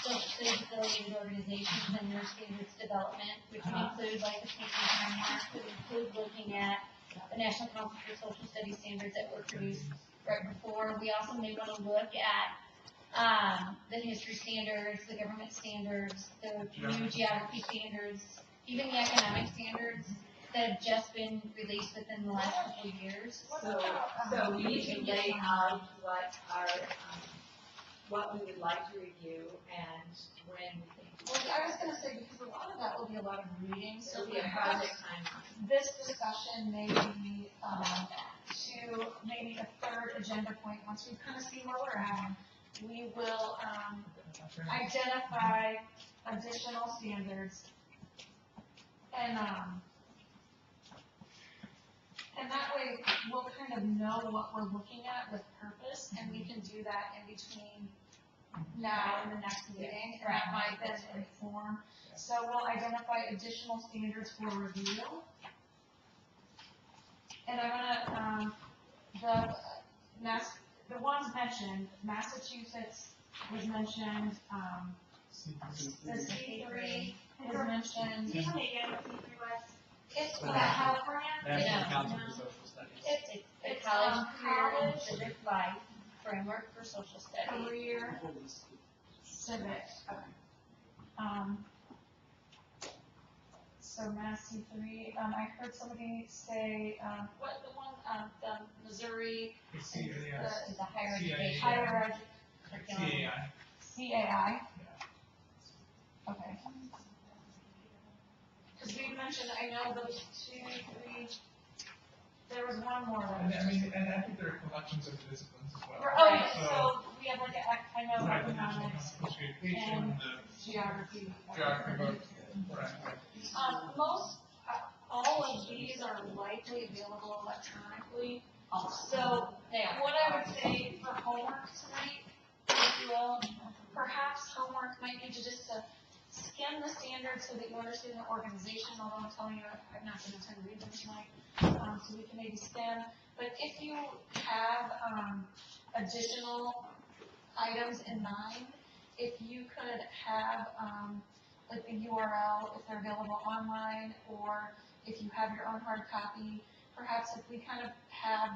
social studies affiliated organizations and their standards development, which would include like the teaching framework, would include looking at the National Council for Social Studies standards that were produced right before. We also may want to look at the history standards, the government standards, the new geography standards, even the economic standards that have just been released within the last couple of years. So we need to lay out what our, what we would like to review and when we think. Well, I was gonna say, because a lot of that will be a lot of reading, so It'll be a project timeline. this discussion may be, to maybe a third agenda point, once we kind of see where we're at. We will, identify additional standards and that way we'll kind of know what we're looking at with purpose, and we can do that in between now and the next meeting, and that might then inform. So we'll identify additional standards for review. And I'm gonna, the ones mentioned, Massachusetts was mentioned, the C3 is mentioned. Can you tell me again what C3 was? It's California. National Yeah. Council for Social Studies. It's college career and civic life framework for social studies. Career, civic. So Mass C3, I heard somebody say, what the one, the Missouri, It's Is the higher education. higher ed, curriculum. CAI. CAI? Okay. mentioned, I know those 2, 3, there was one more that And was. I mean, and I think there are collections of disciplines as well. Oh, yeah, so we have like, I know Right, the national economics, education, the geography. geography book, right. Most, all of these are likely available electronically. So, what I would say for homework tonight, if you will, perhaps homework might be to just to skim the standards so that you understand the organization, although I'm telling you, I'm not gonna try to read them tonight, so we can maybe skim. But if you have, additional items in mind, if you could have, like the URL, if they're available online, or if you have your own hard copy, perhaps if we kind of have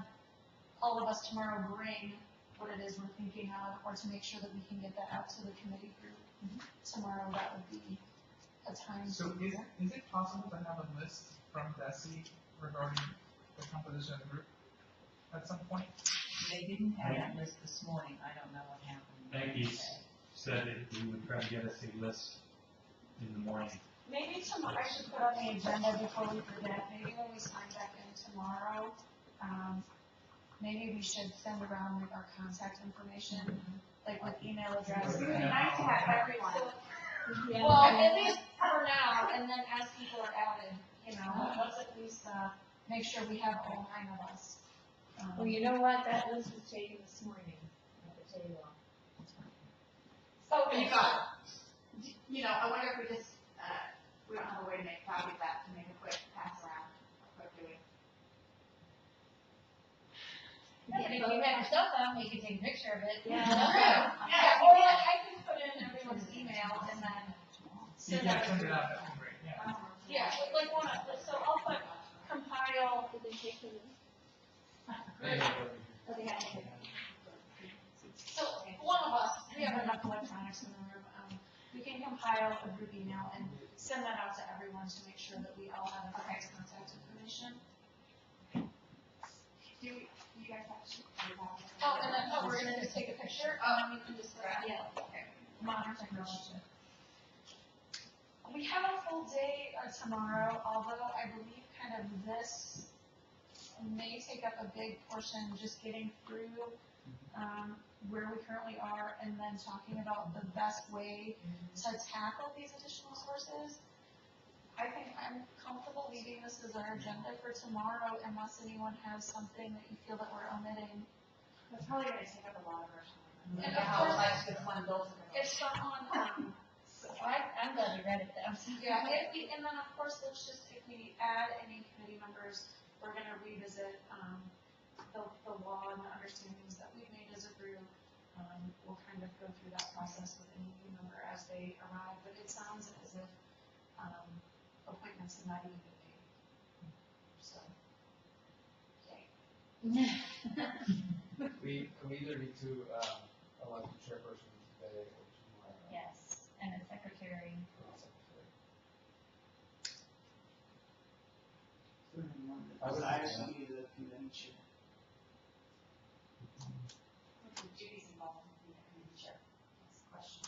all of us tomorrow bring what it is we're thinking of, or to make sure that we can get that out to the committee group tomorrow, that would be a time. So is it possible to have a list from Desi regarding the composition of the group at some point? They didn't have that list this morning, I don't know what happened. Becky said that he would try to get us a list in the morning. Maybe tomorrow, I should put on the agenda before we forget, maybe when we sign back in tomorrow, maybe we should send around like our contact information, like with email address. It would be nice to have everyone. Well, at least for now, and then as people are added, you know, let's at least, make sure we have all 9 of us. Well, you know what, that list was taken this morning, I have to tell you all. Oh, you got it. You know, I wonder if we just, we don't have a way to make copies of that, to make a quick pass around, quick doing. Yeah, if you have your cell phone, you can take a picture of it. Yeah. Yeah. Or I can put in everyone's email and then You send can out. send it out, that'd be great, yeah. Yeah, like so I'll put compile. Did they take the, They have it. oh, they have it. So one of us, we have enough electronics in the room, we can compile a group email and send that out to everyone to make sure that we all have the correct contact information. Do you guys have to? Oh, and then, we're gonna just take a picture, and then we can just, Okay. modern technology. We have a full day tomorrow, although I believe kind of this may take up a big portion, just getting through, where we currently are, and then talking about the best way to tackle these additional sources. I think I'm comfortable leaving this as our agenda for tomorrow, unless anyone has something that you feel that we're omitting. It's probably gonna take up a lot of our time. And of How course- much this one built in the. If someone, I'm glad you read it though. yeah, and then of course, if we add any committee members, we're gonna revisit, the law and the understandings that we've made as a group. We'll kind of go through that process with any new member as they arrive, but it sounds as if, appointments have not even been made. So, okay. We either need to, elect a chairperson today or tomorrow. Yes, and a secretary. Or secretary. I was actually the committee chair. Judy's involved in the committee chair. That's the question.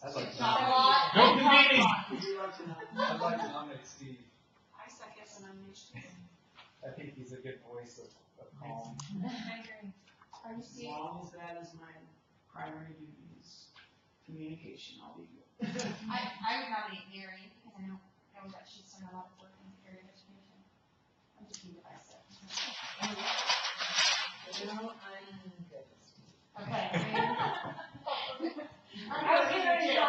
I'd like to Not a nominate, lot. Go to the meeting. Would you like to know? I'd like to nominate Steve. I second the nomination. I think he's a good voice of calm. I agree. Are you As seeing? long as that is my primary duties, communication, I'll be good. I would nominate Mary, because I know that she's done a lot of work in the area of education. I'm just being divisive. Okay. I was getting ready to go,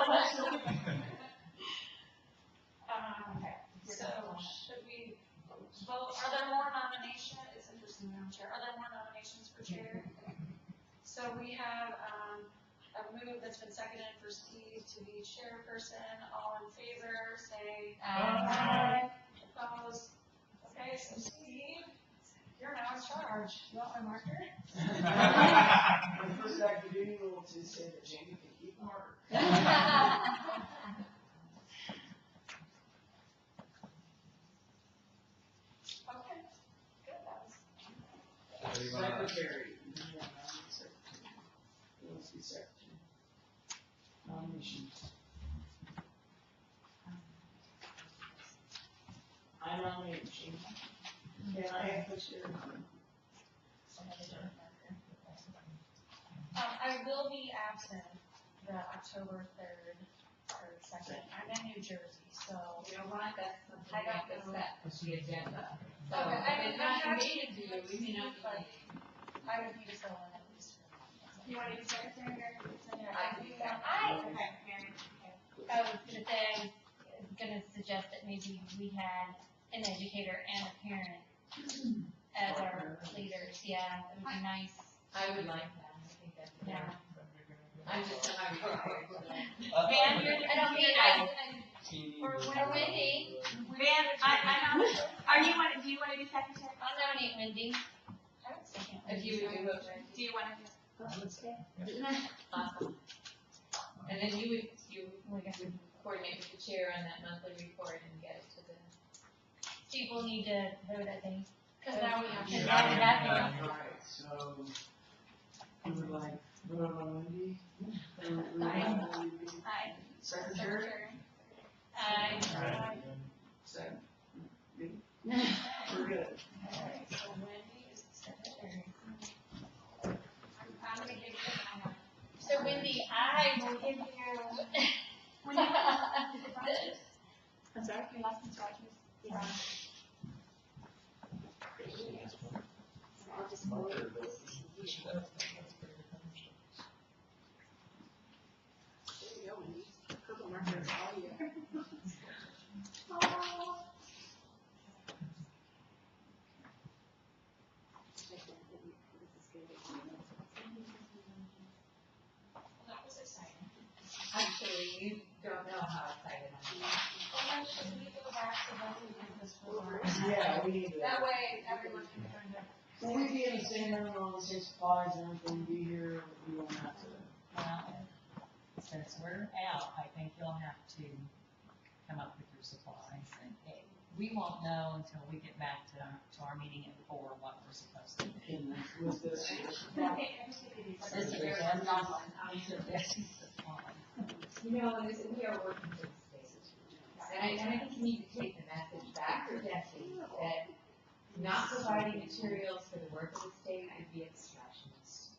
okay, so should we vote, are there more nominations, it's interesting, Madam Chair, are there more nominations for chair? So we have, a move that's been seconded for Steve to be chairperson, all in favor, say aye. Opposed? Okay, so Steve, you're now in charge, you want my marker? The first act of duty will to say that Jamie can keep an order. Okay, good, that was. So you wanna- Secretary. Yeah, nominate secretary. Who wants to be secretary? Nominations. Can I put your, I will be absent the October 3rd or 2nd. I'm in New Jersey, so. You know what, that's something we have to set for the agenda. So, Okay, I if mean, it's not I'm me happy to do, to we may not but be. I would need to fill in at least. You want to be secretary or? I can do that. Okay, Mary. I was gonna say, I was gonna suggest that maybe we had an educator and a parent as our leaders, yeah, it would be nice. I would like that, I think that's. Yeah. I'm just not retired, so. Van, I don't mean, or Wendy, Van, are you want, do you want to be secretary? I'll nominate Wendy. If you would do it, Do you want to? awesome. And then you would coordinate with the chair on that monthly report and get it to the. Steve will need to vote, I think. Because now we have. Because now we have to. alright, so, you would like, vote on Wendy? Or would you Aye. like Wendy to be secretary? Second. Me? We're good. Alright, so Wendy is secretary. I'm gonna give you my. So Wendy, I will give you. I'm sorry, your last name's Rogers? Yeah. I'll just vote. Purple markers all year. That was exciting. Actually, you don't know how excited I am. Well, then should we go back to what we did this for? Yeah, we need to. That way, everyone can kind of. Will we be in the same room, all the same supplies, and everything, be here, we won't have to. Well, since we're out, I think you'll have to come up with your supplies. And we won't know until we get back to our meeting at 4 what we're supposed to do. And with this, This is your one. These are Bessie's supplies. You know, and we are working for the state. And I think you need to take the message back to Desi that not providing materials for the work of the state would be a distractionist.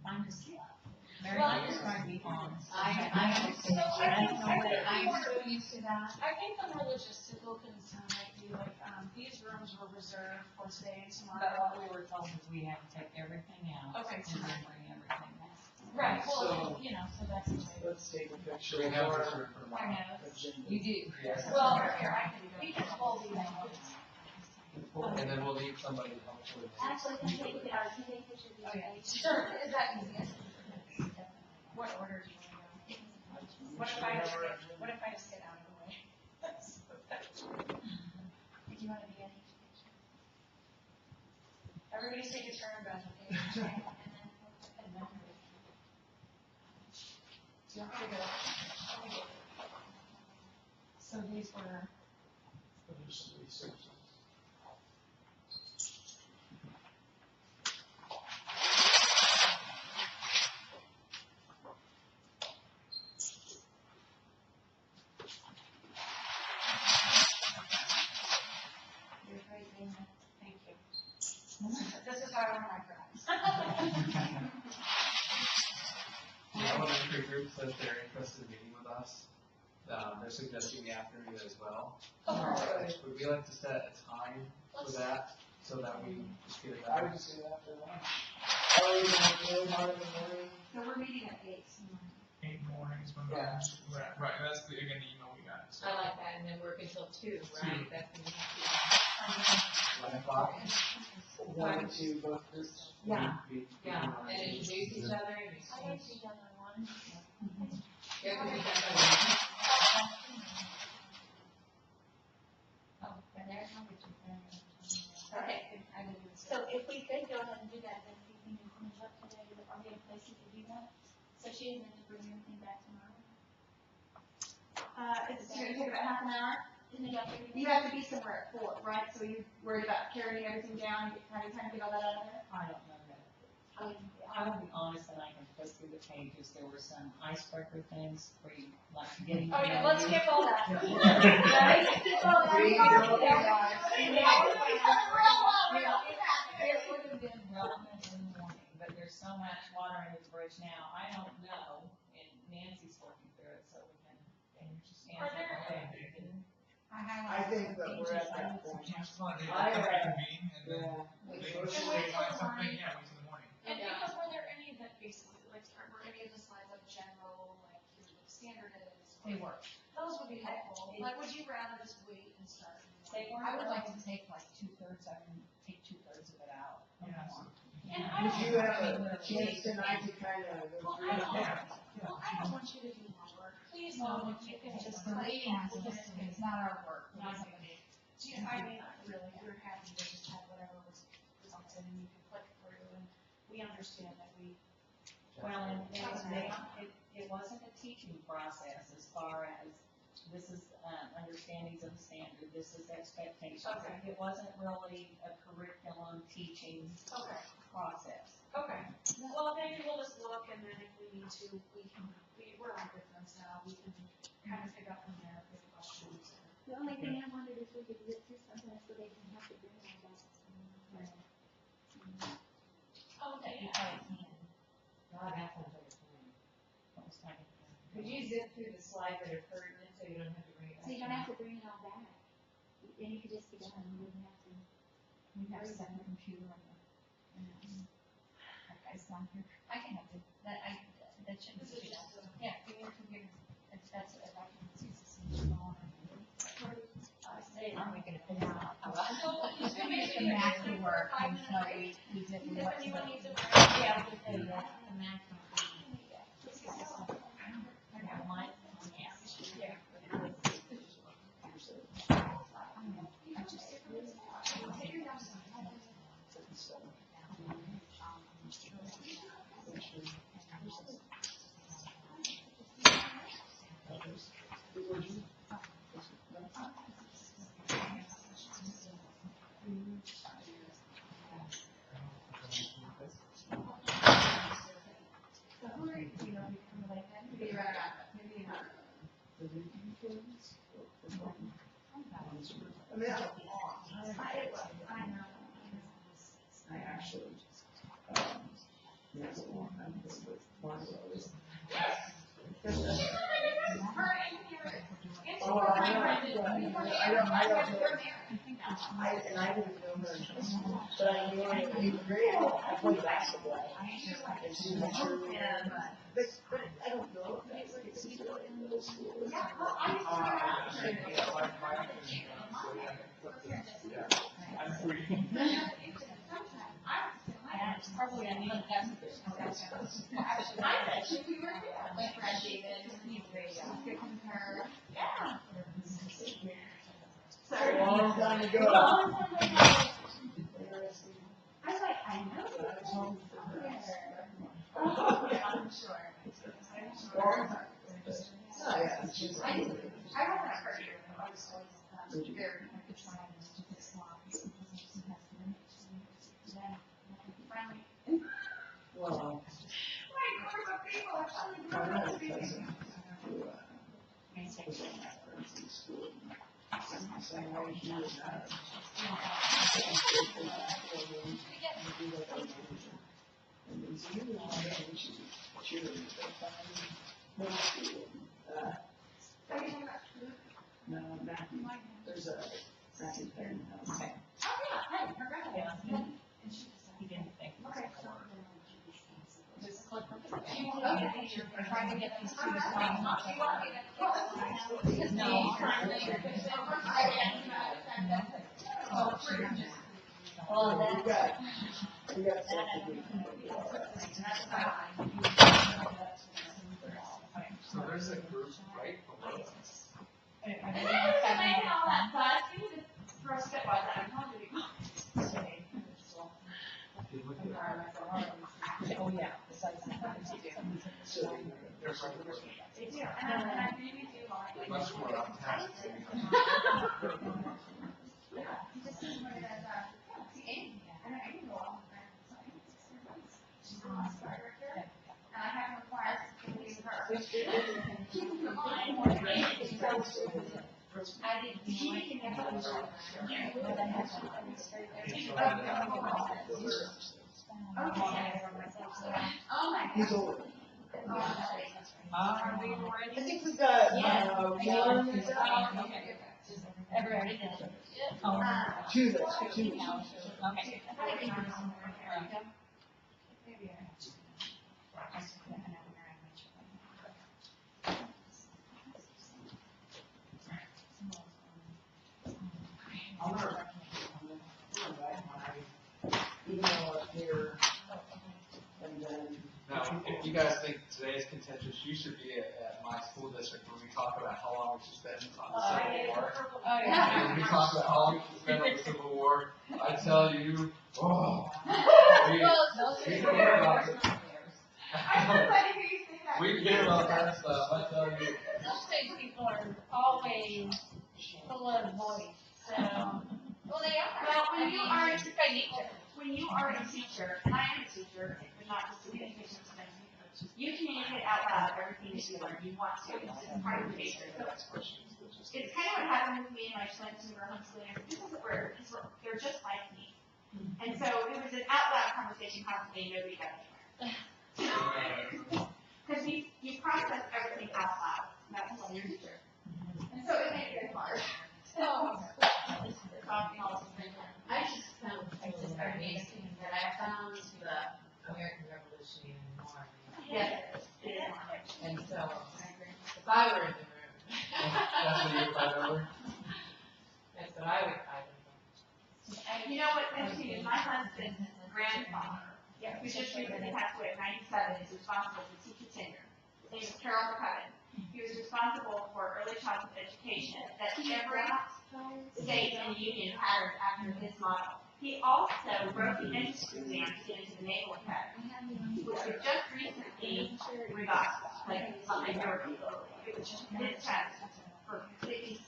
I'm just, Mary, I'm just trying to be honest. I understand. So I think- I'm so used to that. I think the more logistical concern might be like, these rooms were reserved for today and But tomorrow. what we were told is we have to take everything out. Okay. And then bring everything back. Right, well, So- you know, so that's. let's take a picture We of have our this for I tomorrow. know. agenda. You do. Yes. Well, here, we can hold these out. And then we'll need somebody to help with it. Actually, can take it out, can take pictures of Oh, yeah. these. Sure, is that easiest? What order do you want to go? What if I just get out of the way? Do you want to be in each picture? Everybody take a turn, Beth, okay? And then, Do you want me to go? So these were. you're right, Dana. Thank you. This is how I want my prize. The elementary group says they're interested in meeting with us. They're suggesting the afternoon as well. Would we like to set a time for that, so that we just get it I would done? just say after lunch. Are we gonna do it in the morning? So we're meeting at 8. 8 mornings when Yeah. right, that's the, again, the email we got. So. I like that, and then work until 2, right? That's when we have 1 o'clock. 1 to both groups. Yeah. We- to, and introduce each other and I like exchange. to go on one. There can be done by Oh, and there's how much you can. Okay. I didn't even. So if we could go ahead and do that, then we can finish up today, are we in places to do that? So she doesn't have to bring everything back tomorrow? It's going to take about half an hour. Isn't it up there? You have to be somewhere at 4, right? So you're worried about carrying everything down, having time to get all that out of there? I don't know that. Oh, I will be honest and I can flip through the pages. There were some icebreaker things where you like getting. Oh, yeah, let's skip all that. We don't, guys. under the bridge now, I don't know, and Nancy's working through it, so we can, Are there- I think that we're at that point. Just want to I, reconvene and then Yeah. they Can say we find align- something, yeah, wait till the morning. And because were there any that basically, like, were any of the slides like general, like, here's what the standard is? they work. Those would be helpful. Like, would you rather just wait and start? They weren't, I would like to take like 2/3, I can take 2/3 of it out. Yeah, so- And I Would don't. you have a chance tonight to kind of go Well, through I it? don't, well, I don't want you to do more work. Please don't, you can just. It's not our work. Not somebody. Do you, I mean, really, you're happy to just have whatever was presented and you can click through and we understand that we. Well, and it wasn't a teaching process as far as, this is, understandings of the standard, this is expectations. Okay. It wasn't really a curriculum teaching Okay. process. Okay. Well, maybe we'll just look and then if we need to, we're on good friends now, we can kind of pick up from there if we have questions. The only thing I wondered if we could get through something so they can have to bring it all back. Oh, You yeah. probably can. Not half of it. Almost like it. Could you zip through the slides that are pertinent so you don't have to bring it back? So you don't have to bring it all back. And you could just be done, you wouldn't have to. We have to set the computer on the, it's on here. I can have to, that shouldn't This is be just, Yeah, we need to give, that's, if I can see some. I'm making a figure out. It's gonna be The math to work, and so break. we didn't. If anyone needs a break. Yeah, we did, yeah, the math. I got one, yeah. I mean, I actually, that's a long time ago, but one of those. Oh, I know, I didn't know her, but I knew her in 8th grade, I played basketball. And she was a cheerleader. But I don't know if that's like, she's really in middle school. I'm free. Probably I need Actually, we were here, like Brad David, her, yeah. A long time ago. I was like, I know. I'm sure. Long time. Oh, yeah, she's. I wasn't a person, I was always, very, Well, Like, group of people are finally my grown up other to be. cousin, who, was on that friends in school. Same way he was, and then so he was on there, and she was cheerleading for middle school. No, Matthew, there's a Matthew thing. Oh, yeah, hey, congratulations. He didn't think. Okay. Just click. Okay. We're trying to get these two to Do sign. you want me to? Because No. Oh, we got stuff to do. So there's a group right below us. I made all that fun. You need to throw a spit by that. How did it If you look at Oh, yeah. Besides that, you do. So, their regular, They do. And I really do like it. much more on task. Yeah, he just doesn't want it as the aim. And I can go on with that. She's the last director. And I haven't required to leave her. Keep in mind, more than anything, I didn't. he can get her. it's, Okay. Oh my He's gosh. old. Are we I ready? think we've got, Yeah. one, Okay. Everybody does. Oh, two there, two. okay. I'm gonna write my email up here. And then, Now, if you guys think today is contentious, you should be at my school district when we talk about how long we should spend on the Civil War. Oh, yeah. When we talk about how long we should spend on the Civil War, I tell you, oh, we can hear about it. I'm so glad to hear you say that. We can hear about that stuff, I tell you. Those state people are always full of voice, so. Well, they are. Well, when you are, Just by nature. when you are a teacher, and I am a teacher, but not just a education student, you communicate out loud everything that you learn. You want to. It's part of the nature. So it's kind of what happened with me and my twins who were homeschooling. This is where they're just like me. And so it was an out loud conversation constantly, nobody got anywhere. Because you process everything out loud. And that's when you're a teacher. And so it made it hard. I just found things amazing that I found the American Revolution even more amazing. Yes, it is hard. And so, if I were in the room, That's what you find over. that's what I would. You know what, is my husband's grandfather, who just recently passed away at 97, is responsible for teacher tenure. His name is Carol McCubbin. He was responsible for early childhood education that every state in the union patterned after his model. He also wrote the entrance exam to get into the Naval Academy, which was just recently revised, like a year ago. It was just his test for 60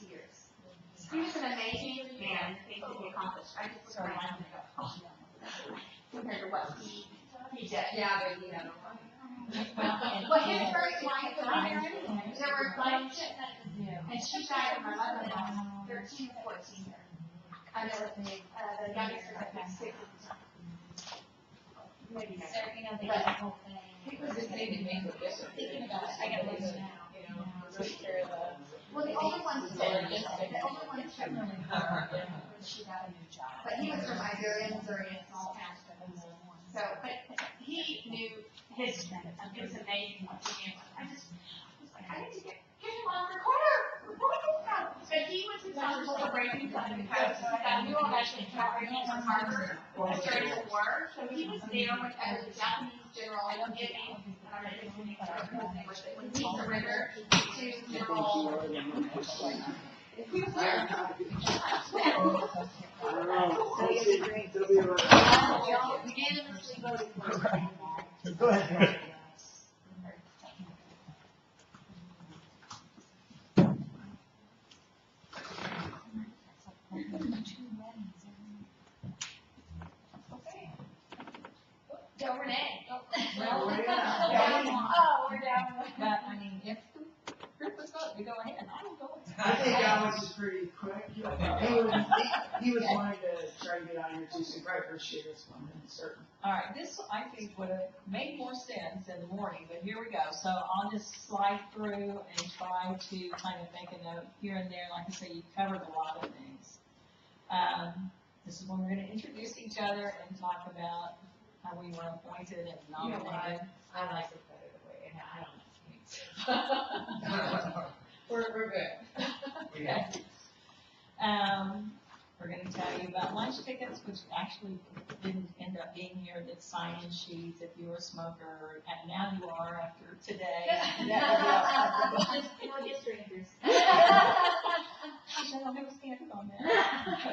years. He was an amazing man, the things that he accomplished. I just look around and go, oh, compared to what he did. Yeah, but you know. Well, his first wife was on there anyway. There were five children, and she died when my mother was 13 or 14. And there was the youngest was, I think, 6 at the time. Maybe So, never. you know, they did the whole thing. It was just made it make a difference. Thinking about it, I gotta look now. You know, really care the. Well, the older ones did. The older ones took really hard. She got a new job. But he was from Iberia, Missouri, a small town. So, but he knew his, it was amazing what he knew. I was like, I need to get him on recorder. Record this now. But he was responsible for breaking something because we were actually collaborating from Harvard during the war. So he was there whenever the Japanese general giving, when he surrendered to General. He was there. I don't know. It'll be around. Y'all unanimously voted for it. Go ahead. Go Renee. Well, we're down. Oh, we're down. But, I mean, if the group was voting, we go ahead, I will go. I think Alex is pretty quick. He was wanting to try to get on here too, so right first year is one and certain. All right, this, I think, would have made more sense in the morning, but here we go. So I'll just slide through and try to kind of make a note here and there. Like I say, you covered a lot of things. This is when we're gonna introduce each other and talk about how we were appointed and You know what? nominated. I like it better the way, and I don't know. We're good. Okay. We're gonna tell you about lunch tickets, which actually didn't end up being here, that sign-in sheets if you were a smoker, and now you are after today. We're just strangers. I don't have a standard on that.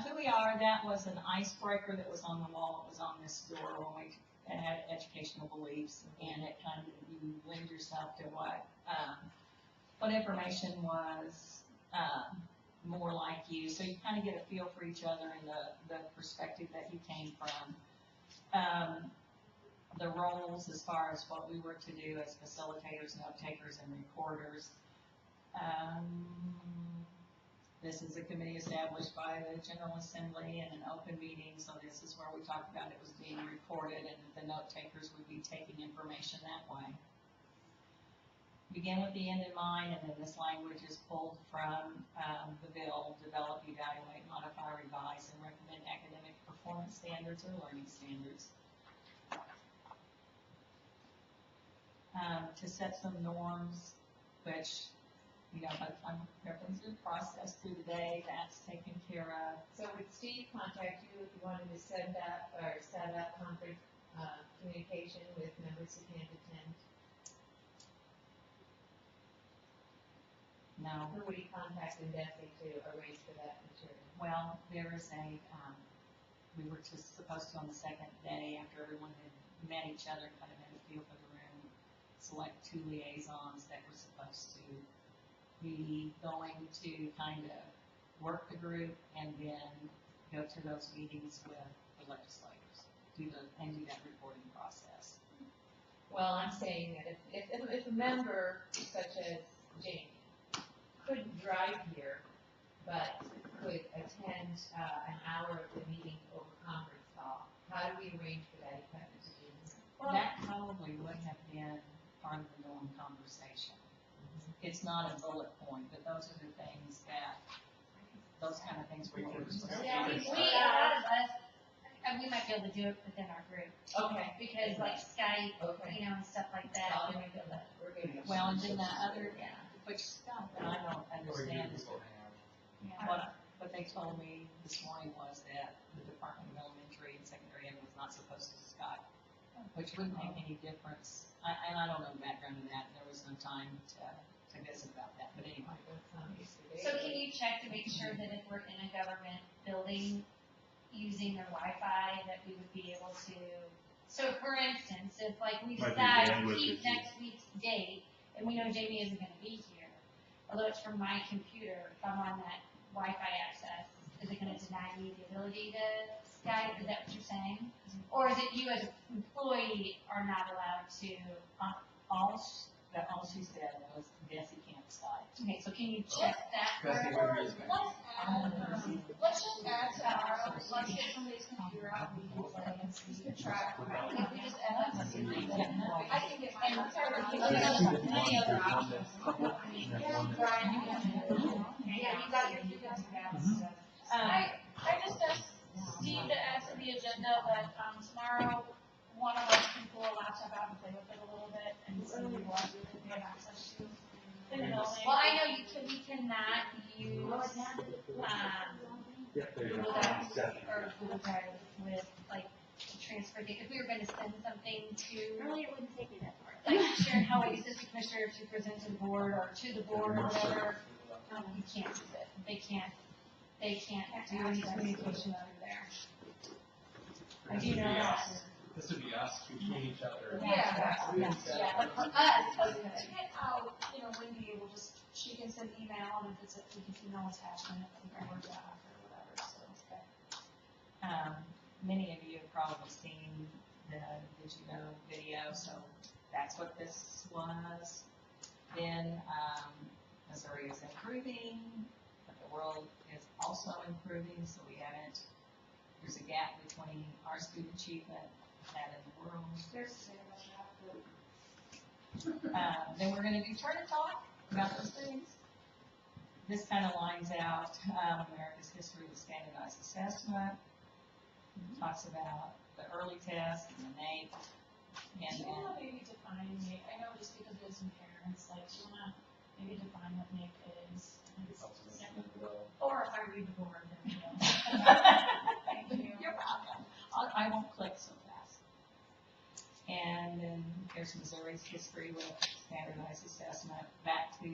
Who we are, that was an icebreaker that was on the wall, it was on this door when we had educational beliefs, and it kind of, you lend yourself to what information was, more like you, so you kind of get a feel for each other and the perspective that you came from. The roles as far as what we were to do as facilitators, note takers, and recorders. This is a committee established by the General Assembly and an open meeting, so this is where we talked about it was being recorded and the note takers would be taking information that way. Begin with the end in mind, and then this language is pulled from the bill, develop, evaluate, modify, revise, and recommend academic performance standards or learning standards. To set some norms, which, you know, by the time we're going through the process through the day, that's taken care of. So would Steve contact you if you wanted to set up conference, communication with members who can't attend? No. Who would he contact in Bessie to arrange for that material? Well, there is a, we were just supposed to on the second day, after everyone had met each other, kind of had a feel for the room, select 2 liaisons that were supposed to be going to kind of work the group and then go to those meetings with the legislators, do that reporting process. Well, I'm saying that if a member such as Jamie couldn't drive here, but could attend an hour of the meeting over conference call, how do we arrange for that equipment to be used? Well, that probably would have been part of the norm conversation. It's not a bullet point, but those are the things that, those kind of things we're supposed to do. Yeah, a lot of us, and we might be able to do it within our group. Okay. Because like Skype, Okay. you know, and stuff like that. Well, then we feel that we're gonna. Well, and then the other, which stuff that I don't understand is what they told me this morning was that the Department of Elementary and Secondary Ed was not supposed to Skype, which wouldn't make any difference. And I don't know the background of that. There was no time to visit about that, but anyway. So can you check to make sure that if we're in a government building using their Wi-Fi, that we would be able to, so for instance, if like we Might be decide to bandwidth keep issue. next week's date, and we know Jamie isn't gonna be here, although it's from my computer, if I'm on that Wi-Fi access, is it gonna deny me the ability to Skype, is that what you're saying? Or is it you as an employee are not allowed to, All she said was Bessie can't Skype. okay, so can you check that Bessie, first? what do you think? Let's just add to our, let's get somebody's computer out and we can play and see the track. If we just add that to the I can get my. Many other options. Brian, you got you guys have stuff. I just asked Steve to add to the agenda that, tomorrow, one of us can pull a laptop out and play with it a little bit and see what we have access to in the building. Well, I know we cannot use, Google Docs or Google Drive with, like, to transfer data. If we were gonna send something to, Really, it wouldn't take me that far. like, Sharon Howard, assistant commissioner, to present to the board or to the board or whatever, you can't use it. They can't do any communication over there. I do know that. This would be us between each other. Yeah. Yeah, but for us, To get out, Wendy will just, she can send email and if it's, we can see no attachment, we can work that out or whatever, so. Many of you have probably seen the Did You Know video, so that's what this was. Then, Missouri is improving, but the world is also improving, so we haven't, there's a gap between our student achievement and that in the world. There's to say about that, Then we're gonna do turn and talk about those things. This kind of lines out, America's history with standardized assessment. Talks about the early test and the NAEP. Do you wanna maybe define NAEP? I know just because it is in parents, like, do you wanna maybe define what NAEP is? Or if I read the board, then you know. Thank you. You're welcome. I won't click so fast. And then here's Missouri's history with standardized assessment. Back to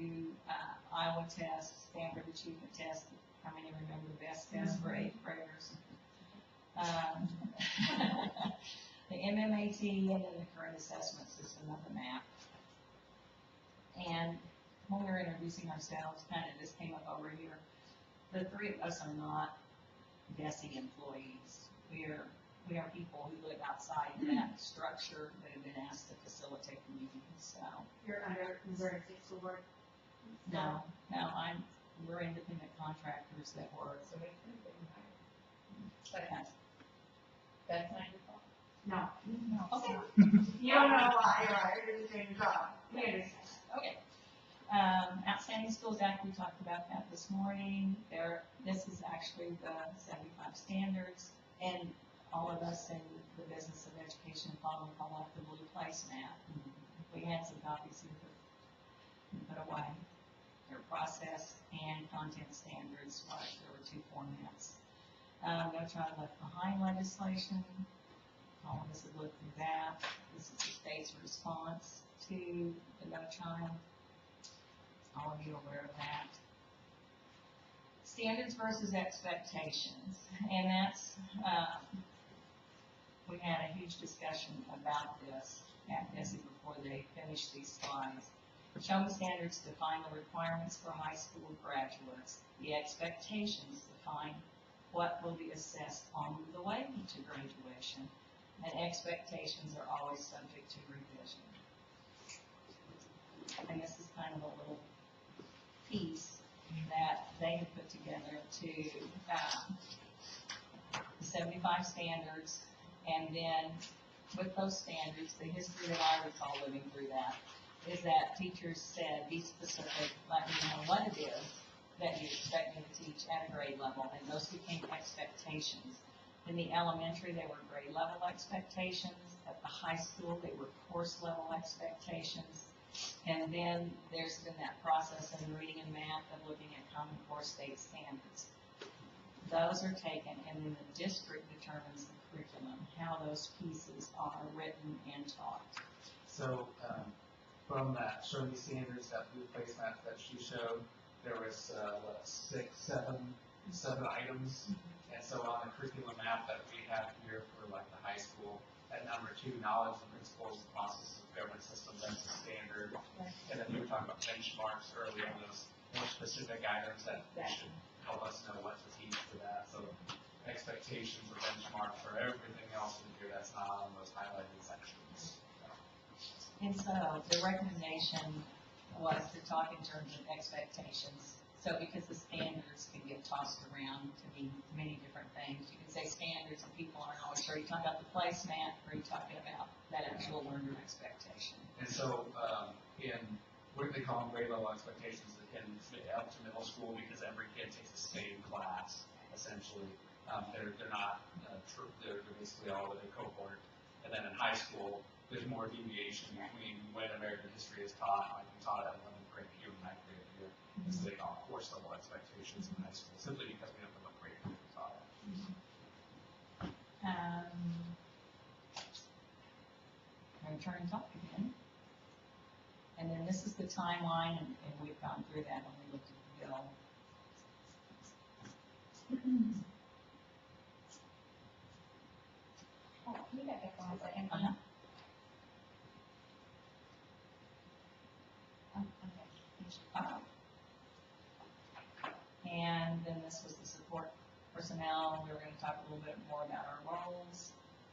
Iowa test, standard achievement test. How many remember the best test for 8th graders? The MMAT and then the current assessment system of the MAP. And when we were introducing ourselves, kind of this came up over here. The three of us are not Bessie employees. We are people who live outside that structure that have been asked to facilitate the meetings. So you're under Missouri State School Board. no, were independent contractors that were, So we could have been higher. But that's not your fault. No. okay. You don't know why, you're right, you're just doing your job. We understand. Okay. Outstanding Schools Act, we talked about that this morning. This is actually the 75 standards, and all of us in the business of education follow the blue placemat. We had some copies here put away. Their process and content standards, there were two formats. No Child Left Behind legislation. All of us have looked through that. This is the state's response to the No Child. All of you are aware of that. Standards versus expectations, and that's, we had a huge discussion about this at NESI before they finished these slides. Show the standards define the requirements for high school graduates. The expectations define what will be assessed on the way to graduation, and expectations are always subject to revision. And this is kind of a little piece that they have put together to the 75 standards, and then with those standards, the history that I recall living through that is that teachers said, be specific, let me know what it is that you expect me to teach at a grade level, and those became expectations. In the elementary, they were grade level expectations. At the high school, they were course level expectations. And then there's been that process in reading and math of looking at Common Core state standards. Those are taken, and then the district determines the curriculum, how those pieces are written and taught. So, from that Shirley standards, that blue placemat that she showed, there was, seven items. And so on the curriculum map that we have here for like the high school, at number 2, knowledge and principles, processes of government systems, that's the standard. And then you were talking about benchmarks earlier, those more specific items that should help us know what to teach for that. So expectations or benchmark for everything else in here that's not on those highlighted sections. And so the recommendation was to talk in terms of expectations. So because the standards can get tossed around to mean many different things. You can say standards and people aren't always sure. Are you talking about the placemat or are you talking about that actual learner expectation? And so in what they call them grade level expectations in up to middle school, because every kid takes the same class essentially. They're not they're basically all with a cohort. And then in high school, there's more deviation between when American history is taught, like we taught at 11th grade here and 9th grade here. This is like all course level expectations in high school, simply because we don't know what grade we taught at. I'm turning top again. And then this is the timeline, and we've gone through that when we looked at the bill. Oh, can you back up one second? Uh-huh. And then this was the support personnel. We were going to talk a little bit more about our roles.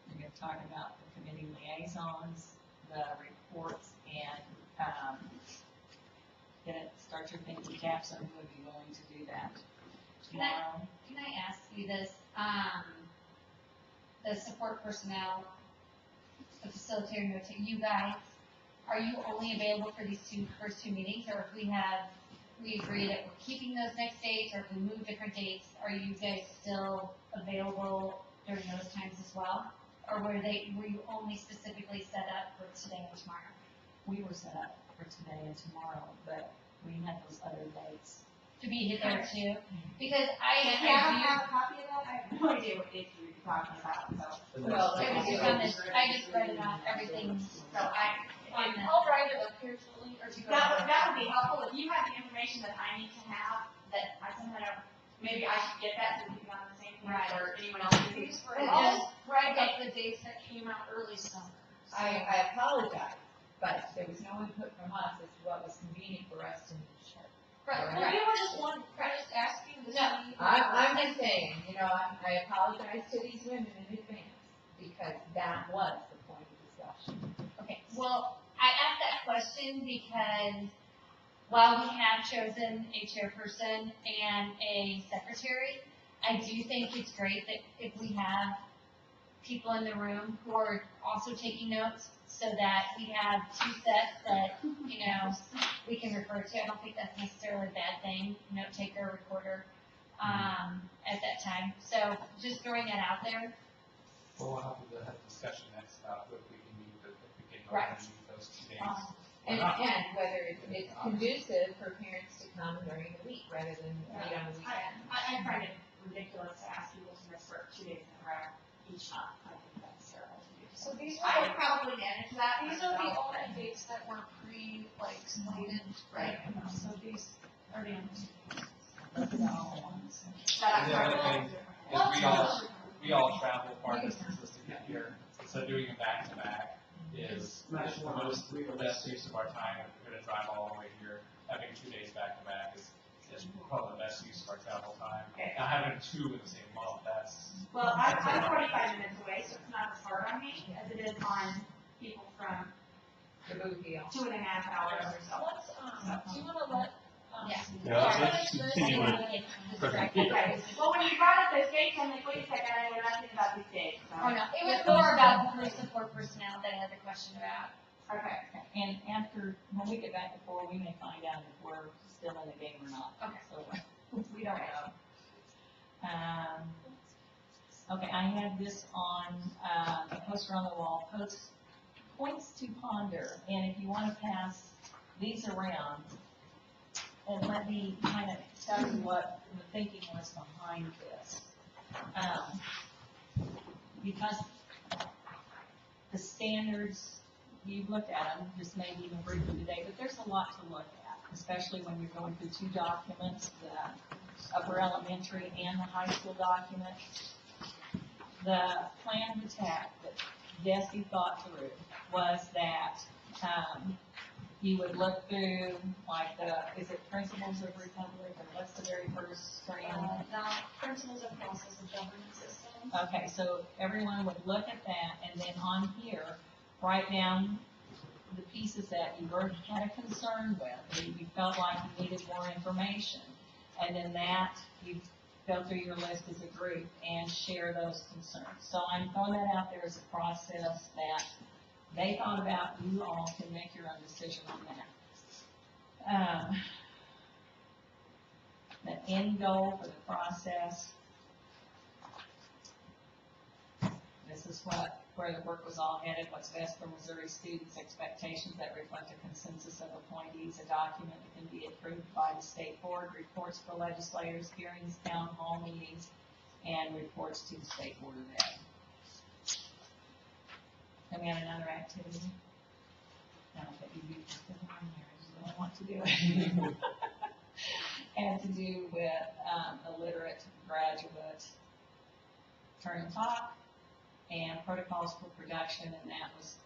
We're going to talk about the committee liaisons, the reports, and start your thinking caps on who would be willing to do that tomorrow. Can I ask you this, the support personnel, the facilitator, you guys, are you only available for these first two meetings, or if we agree that we're keeping those next dates, or if we move different dates, are you guys still available during those times as well? Or were you only specifically set up for today and tomorrow? We were set up for today and tomorrow, but we had those other dates. To be there too? Because I have a copy of that? I have no idea what dates you were talking about, so. Well, I just read it on everything, So I'll write it up here, Julie, or do you? that would be helpful, if you have the information that I need to have, that I somehow don't, maybe I should get that so we can be on the same page, Right. or anyone else can. I'll just write up the dates that came out early summer. I apologize, but there was no input from us as to what was convenient for us to meet. Right, well, we were just asking this. I'm just saying, I apologize to these women in advance, because that was the point of discussion. Okay, well, I asked that question because while we have chosen a chairperson and a secretary, I do think it's great that if we have people in the room who are also taking notes, so that we have two sets that, we can refer to. I don't think that's necessarily a bad thing, note taker, recorder, at that time. So just throwing that out there. Well, we'll have to have a discussion next about what we can use, if we can go Right. ahead and use those 2 days. And whether it's conducive for parents to come during the week rather than meet on the weekend. I find it ridiculous to ask people to miss work 2 days in a row each month. I think that's terrible to do. So I would probably manage that. These are the only dates that were slated, right? So these are the only. That And I'm the other sorry. thing is we all travel far distances to get here, so doing a back-to-back is the best use of our time. If we're gonna drive all the way here, having 2 days back-to-back is probably the best use of our travel time. Okay. Now, having 2 in the same month, that's. Well, I'm 45 minutes away, so it's not as hard on me as it is on people from The booth deal. 2.5 hours or so. Let's, do you wanna let, Yeah. Let's continue with Okay, well, when you brought up those dates, I'm like, wait a second, I know nothing about these dates, so. Oh, no, it was more about the support personnel that I had the question about. Okay. And after, when we get back to 4, we may find out if we're still in the game or not. Okay. So, we don't know. Okay, I have this on, a poster on the wall, points to ponder, and if you want to pass these around, and let me kind of tell you what the thinking was behind this. Because the standards, you've looked at them, just maybe even briefly today, but there's a lot to look at, especially when you're going through 2 documents, the upper elementary and the high school document. The plan of attack that Desi thought through was that, you would look through, like is it Principles of Republic, or what's the very first strand? Principles of Process of Government Systems. Okay, so everyone would look at that, and then on here, write down the pieces that you were, had a concern with, or you felt like you needed more information. And then that, you go through your list as a group and share those concerns. So I'm throwing that out there as a process that they thought about. You all can make your own decision on that. The end goal for the process. This is where the work was all headed, what's best for Missouri students' expectations that reflect a consensus of appointees, a document that can be approved by the state board, reports for legislators, hearings, town hall meetings, and reports to the state board of ed. Then we have another activity. I don't think you on there, you don't want to do it. Had to do with a literate graduate turn and talk, and protocols for production, and that was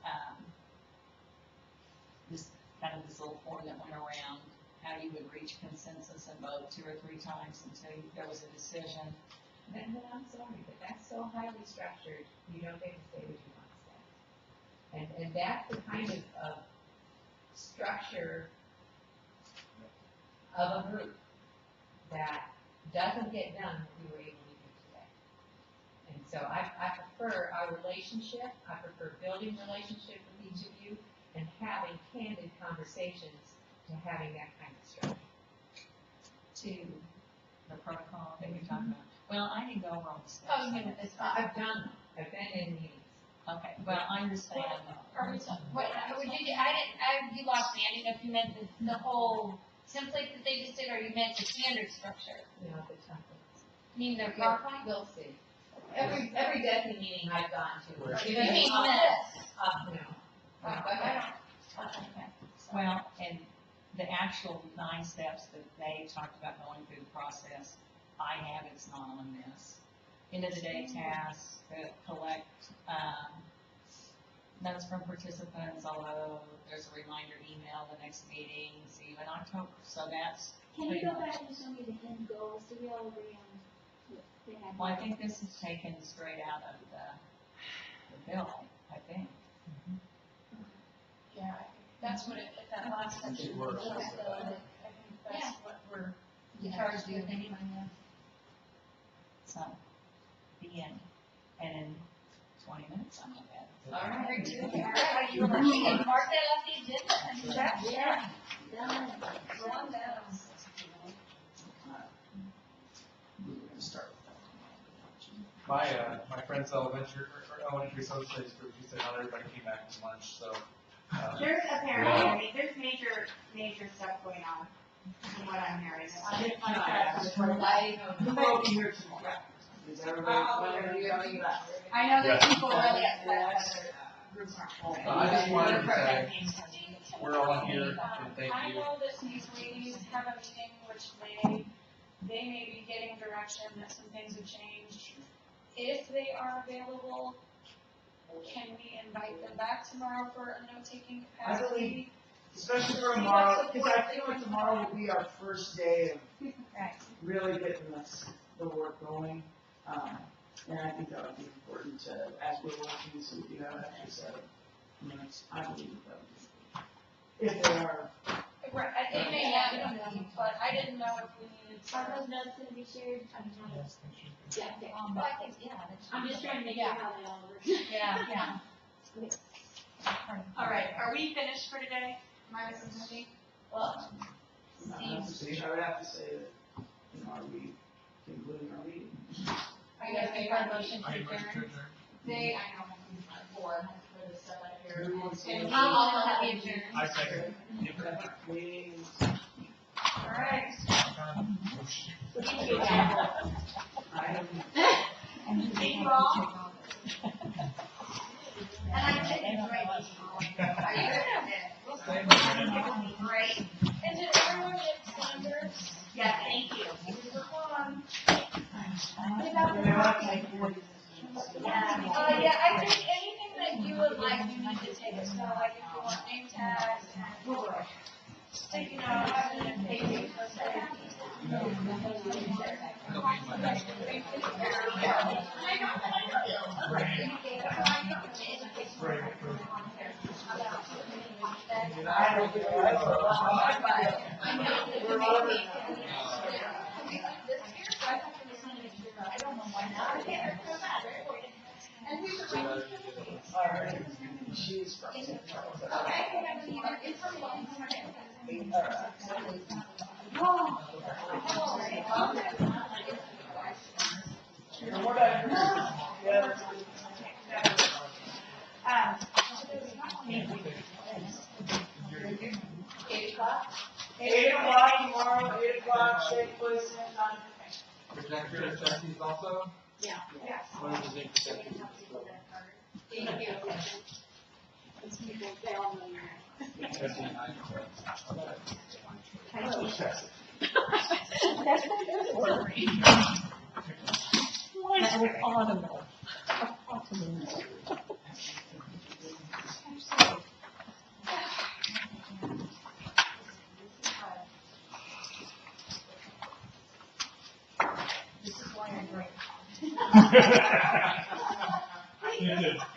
this little form that went around how you would reach consensus and vote 2 or 3 times until there was a decision. And then I'm sorry, but that's so highly structured, you don't get to say what you want to say. And that's the kind of structure of a group that doesn't get done what we were able to do today. And so I prefer our relationship, I prefer building relationship with each of you and having candid conversations to having that kind of structure. To the protocol that you're talking about. Well, I didn't go over all the steps. Oh, you mean with this one? I've done them, I've been in meetings. Okay, well, I understand. What, would you do, you lost me, I didn't know if you meant the whole template that they just did, or you meant the standard structure? You know, the templates. You mean their You'll- PowerPoint? You'll see. Every DESI meeting I've gone to. You mean this? No. Go ahead. Okay. Well, and the actual 9 steps that they talked about going through the process, I have, it's not on this. End of the day tasks, collect notes from participants, although there's a reminder email the next meeting, see you in October. So that's Can you pretty go much. back and show me the end goals? Do we all agree on what they had? Well, I think this is taken straight out of the bill, I think. Yeah, I think that's what that last section. It works. was, That's what we're. Charged with anyway, yeah. So, the end. And in 20 minutes, I'm not bad. All right, you were working and mark that off the agenda and check, yeah. Done. Go on down. We're gonna start with My friend's elementary social studies group, she said not everybody came back from lunch, so. There's apparently, there's major stuff going on, from what I'm hearing. Who will be here tomorrow? Is everybody, whenever you're going back? I know that people really upset that other groups aren't full. I just wanted to say, we're all here, and thank I you. know that these ladies have a meeting, which they may be getting direction that some things have changed. If they are available, can we invite them back tomorrow for a note-taking I capacity? believe, especially for tomorrow, because I feel like tomorrow will be our first day of Right. really getting the work going. And I think that would be important to, as we're working, so we do have an extra set of minutes. I believe that would be, if they are. Right, they may have them, but I didn't know if we needed Are to. those notes gonna be shared? Yeah, okay. Well, I think, yeah. I'm just trying to make sure how they all work. Yeah. All right, are we finished for today? Am I missing something? Well, I would have to say that, are we concluding our meeting? are you guys making a motion to I am ready to adjourn? adjourn. They, I know, for the stuff up here. Who wants to- And I'll have you adjourned. I second. Meetings. All right. Thank you, I am. Thank you all. And I did enjoy these. I really did. Great. And did everyone get standards? Yeah, thank you. Yeah, I think anything that you would like, you need to take it, so like if you want name tags and, taking out, thank you. She's from. Eight o'clock tomorrow, 8 o'clock, same place, same time. Projector trustees also? Yeah. What is the name of the Thank you.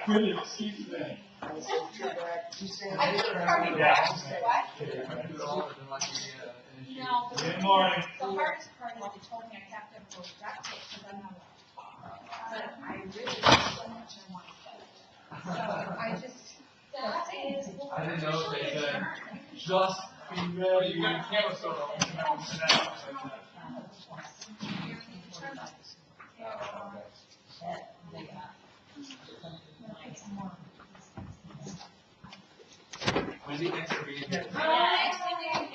Good excuse then. I keep coming back. What? No, Good morning. the hardest part is they told me I have to go duct tape because I'm not. But I really have so much I want to. So I just, that is. I didn't know if they said, Just be ready. You got a camera photo. Wendy, thanks for being here. Hi,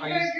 Are you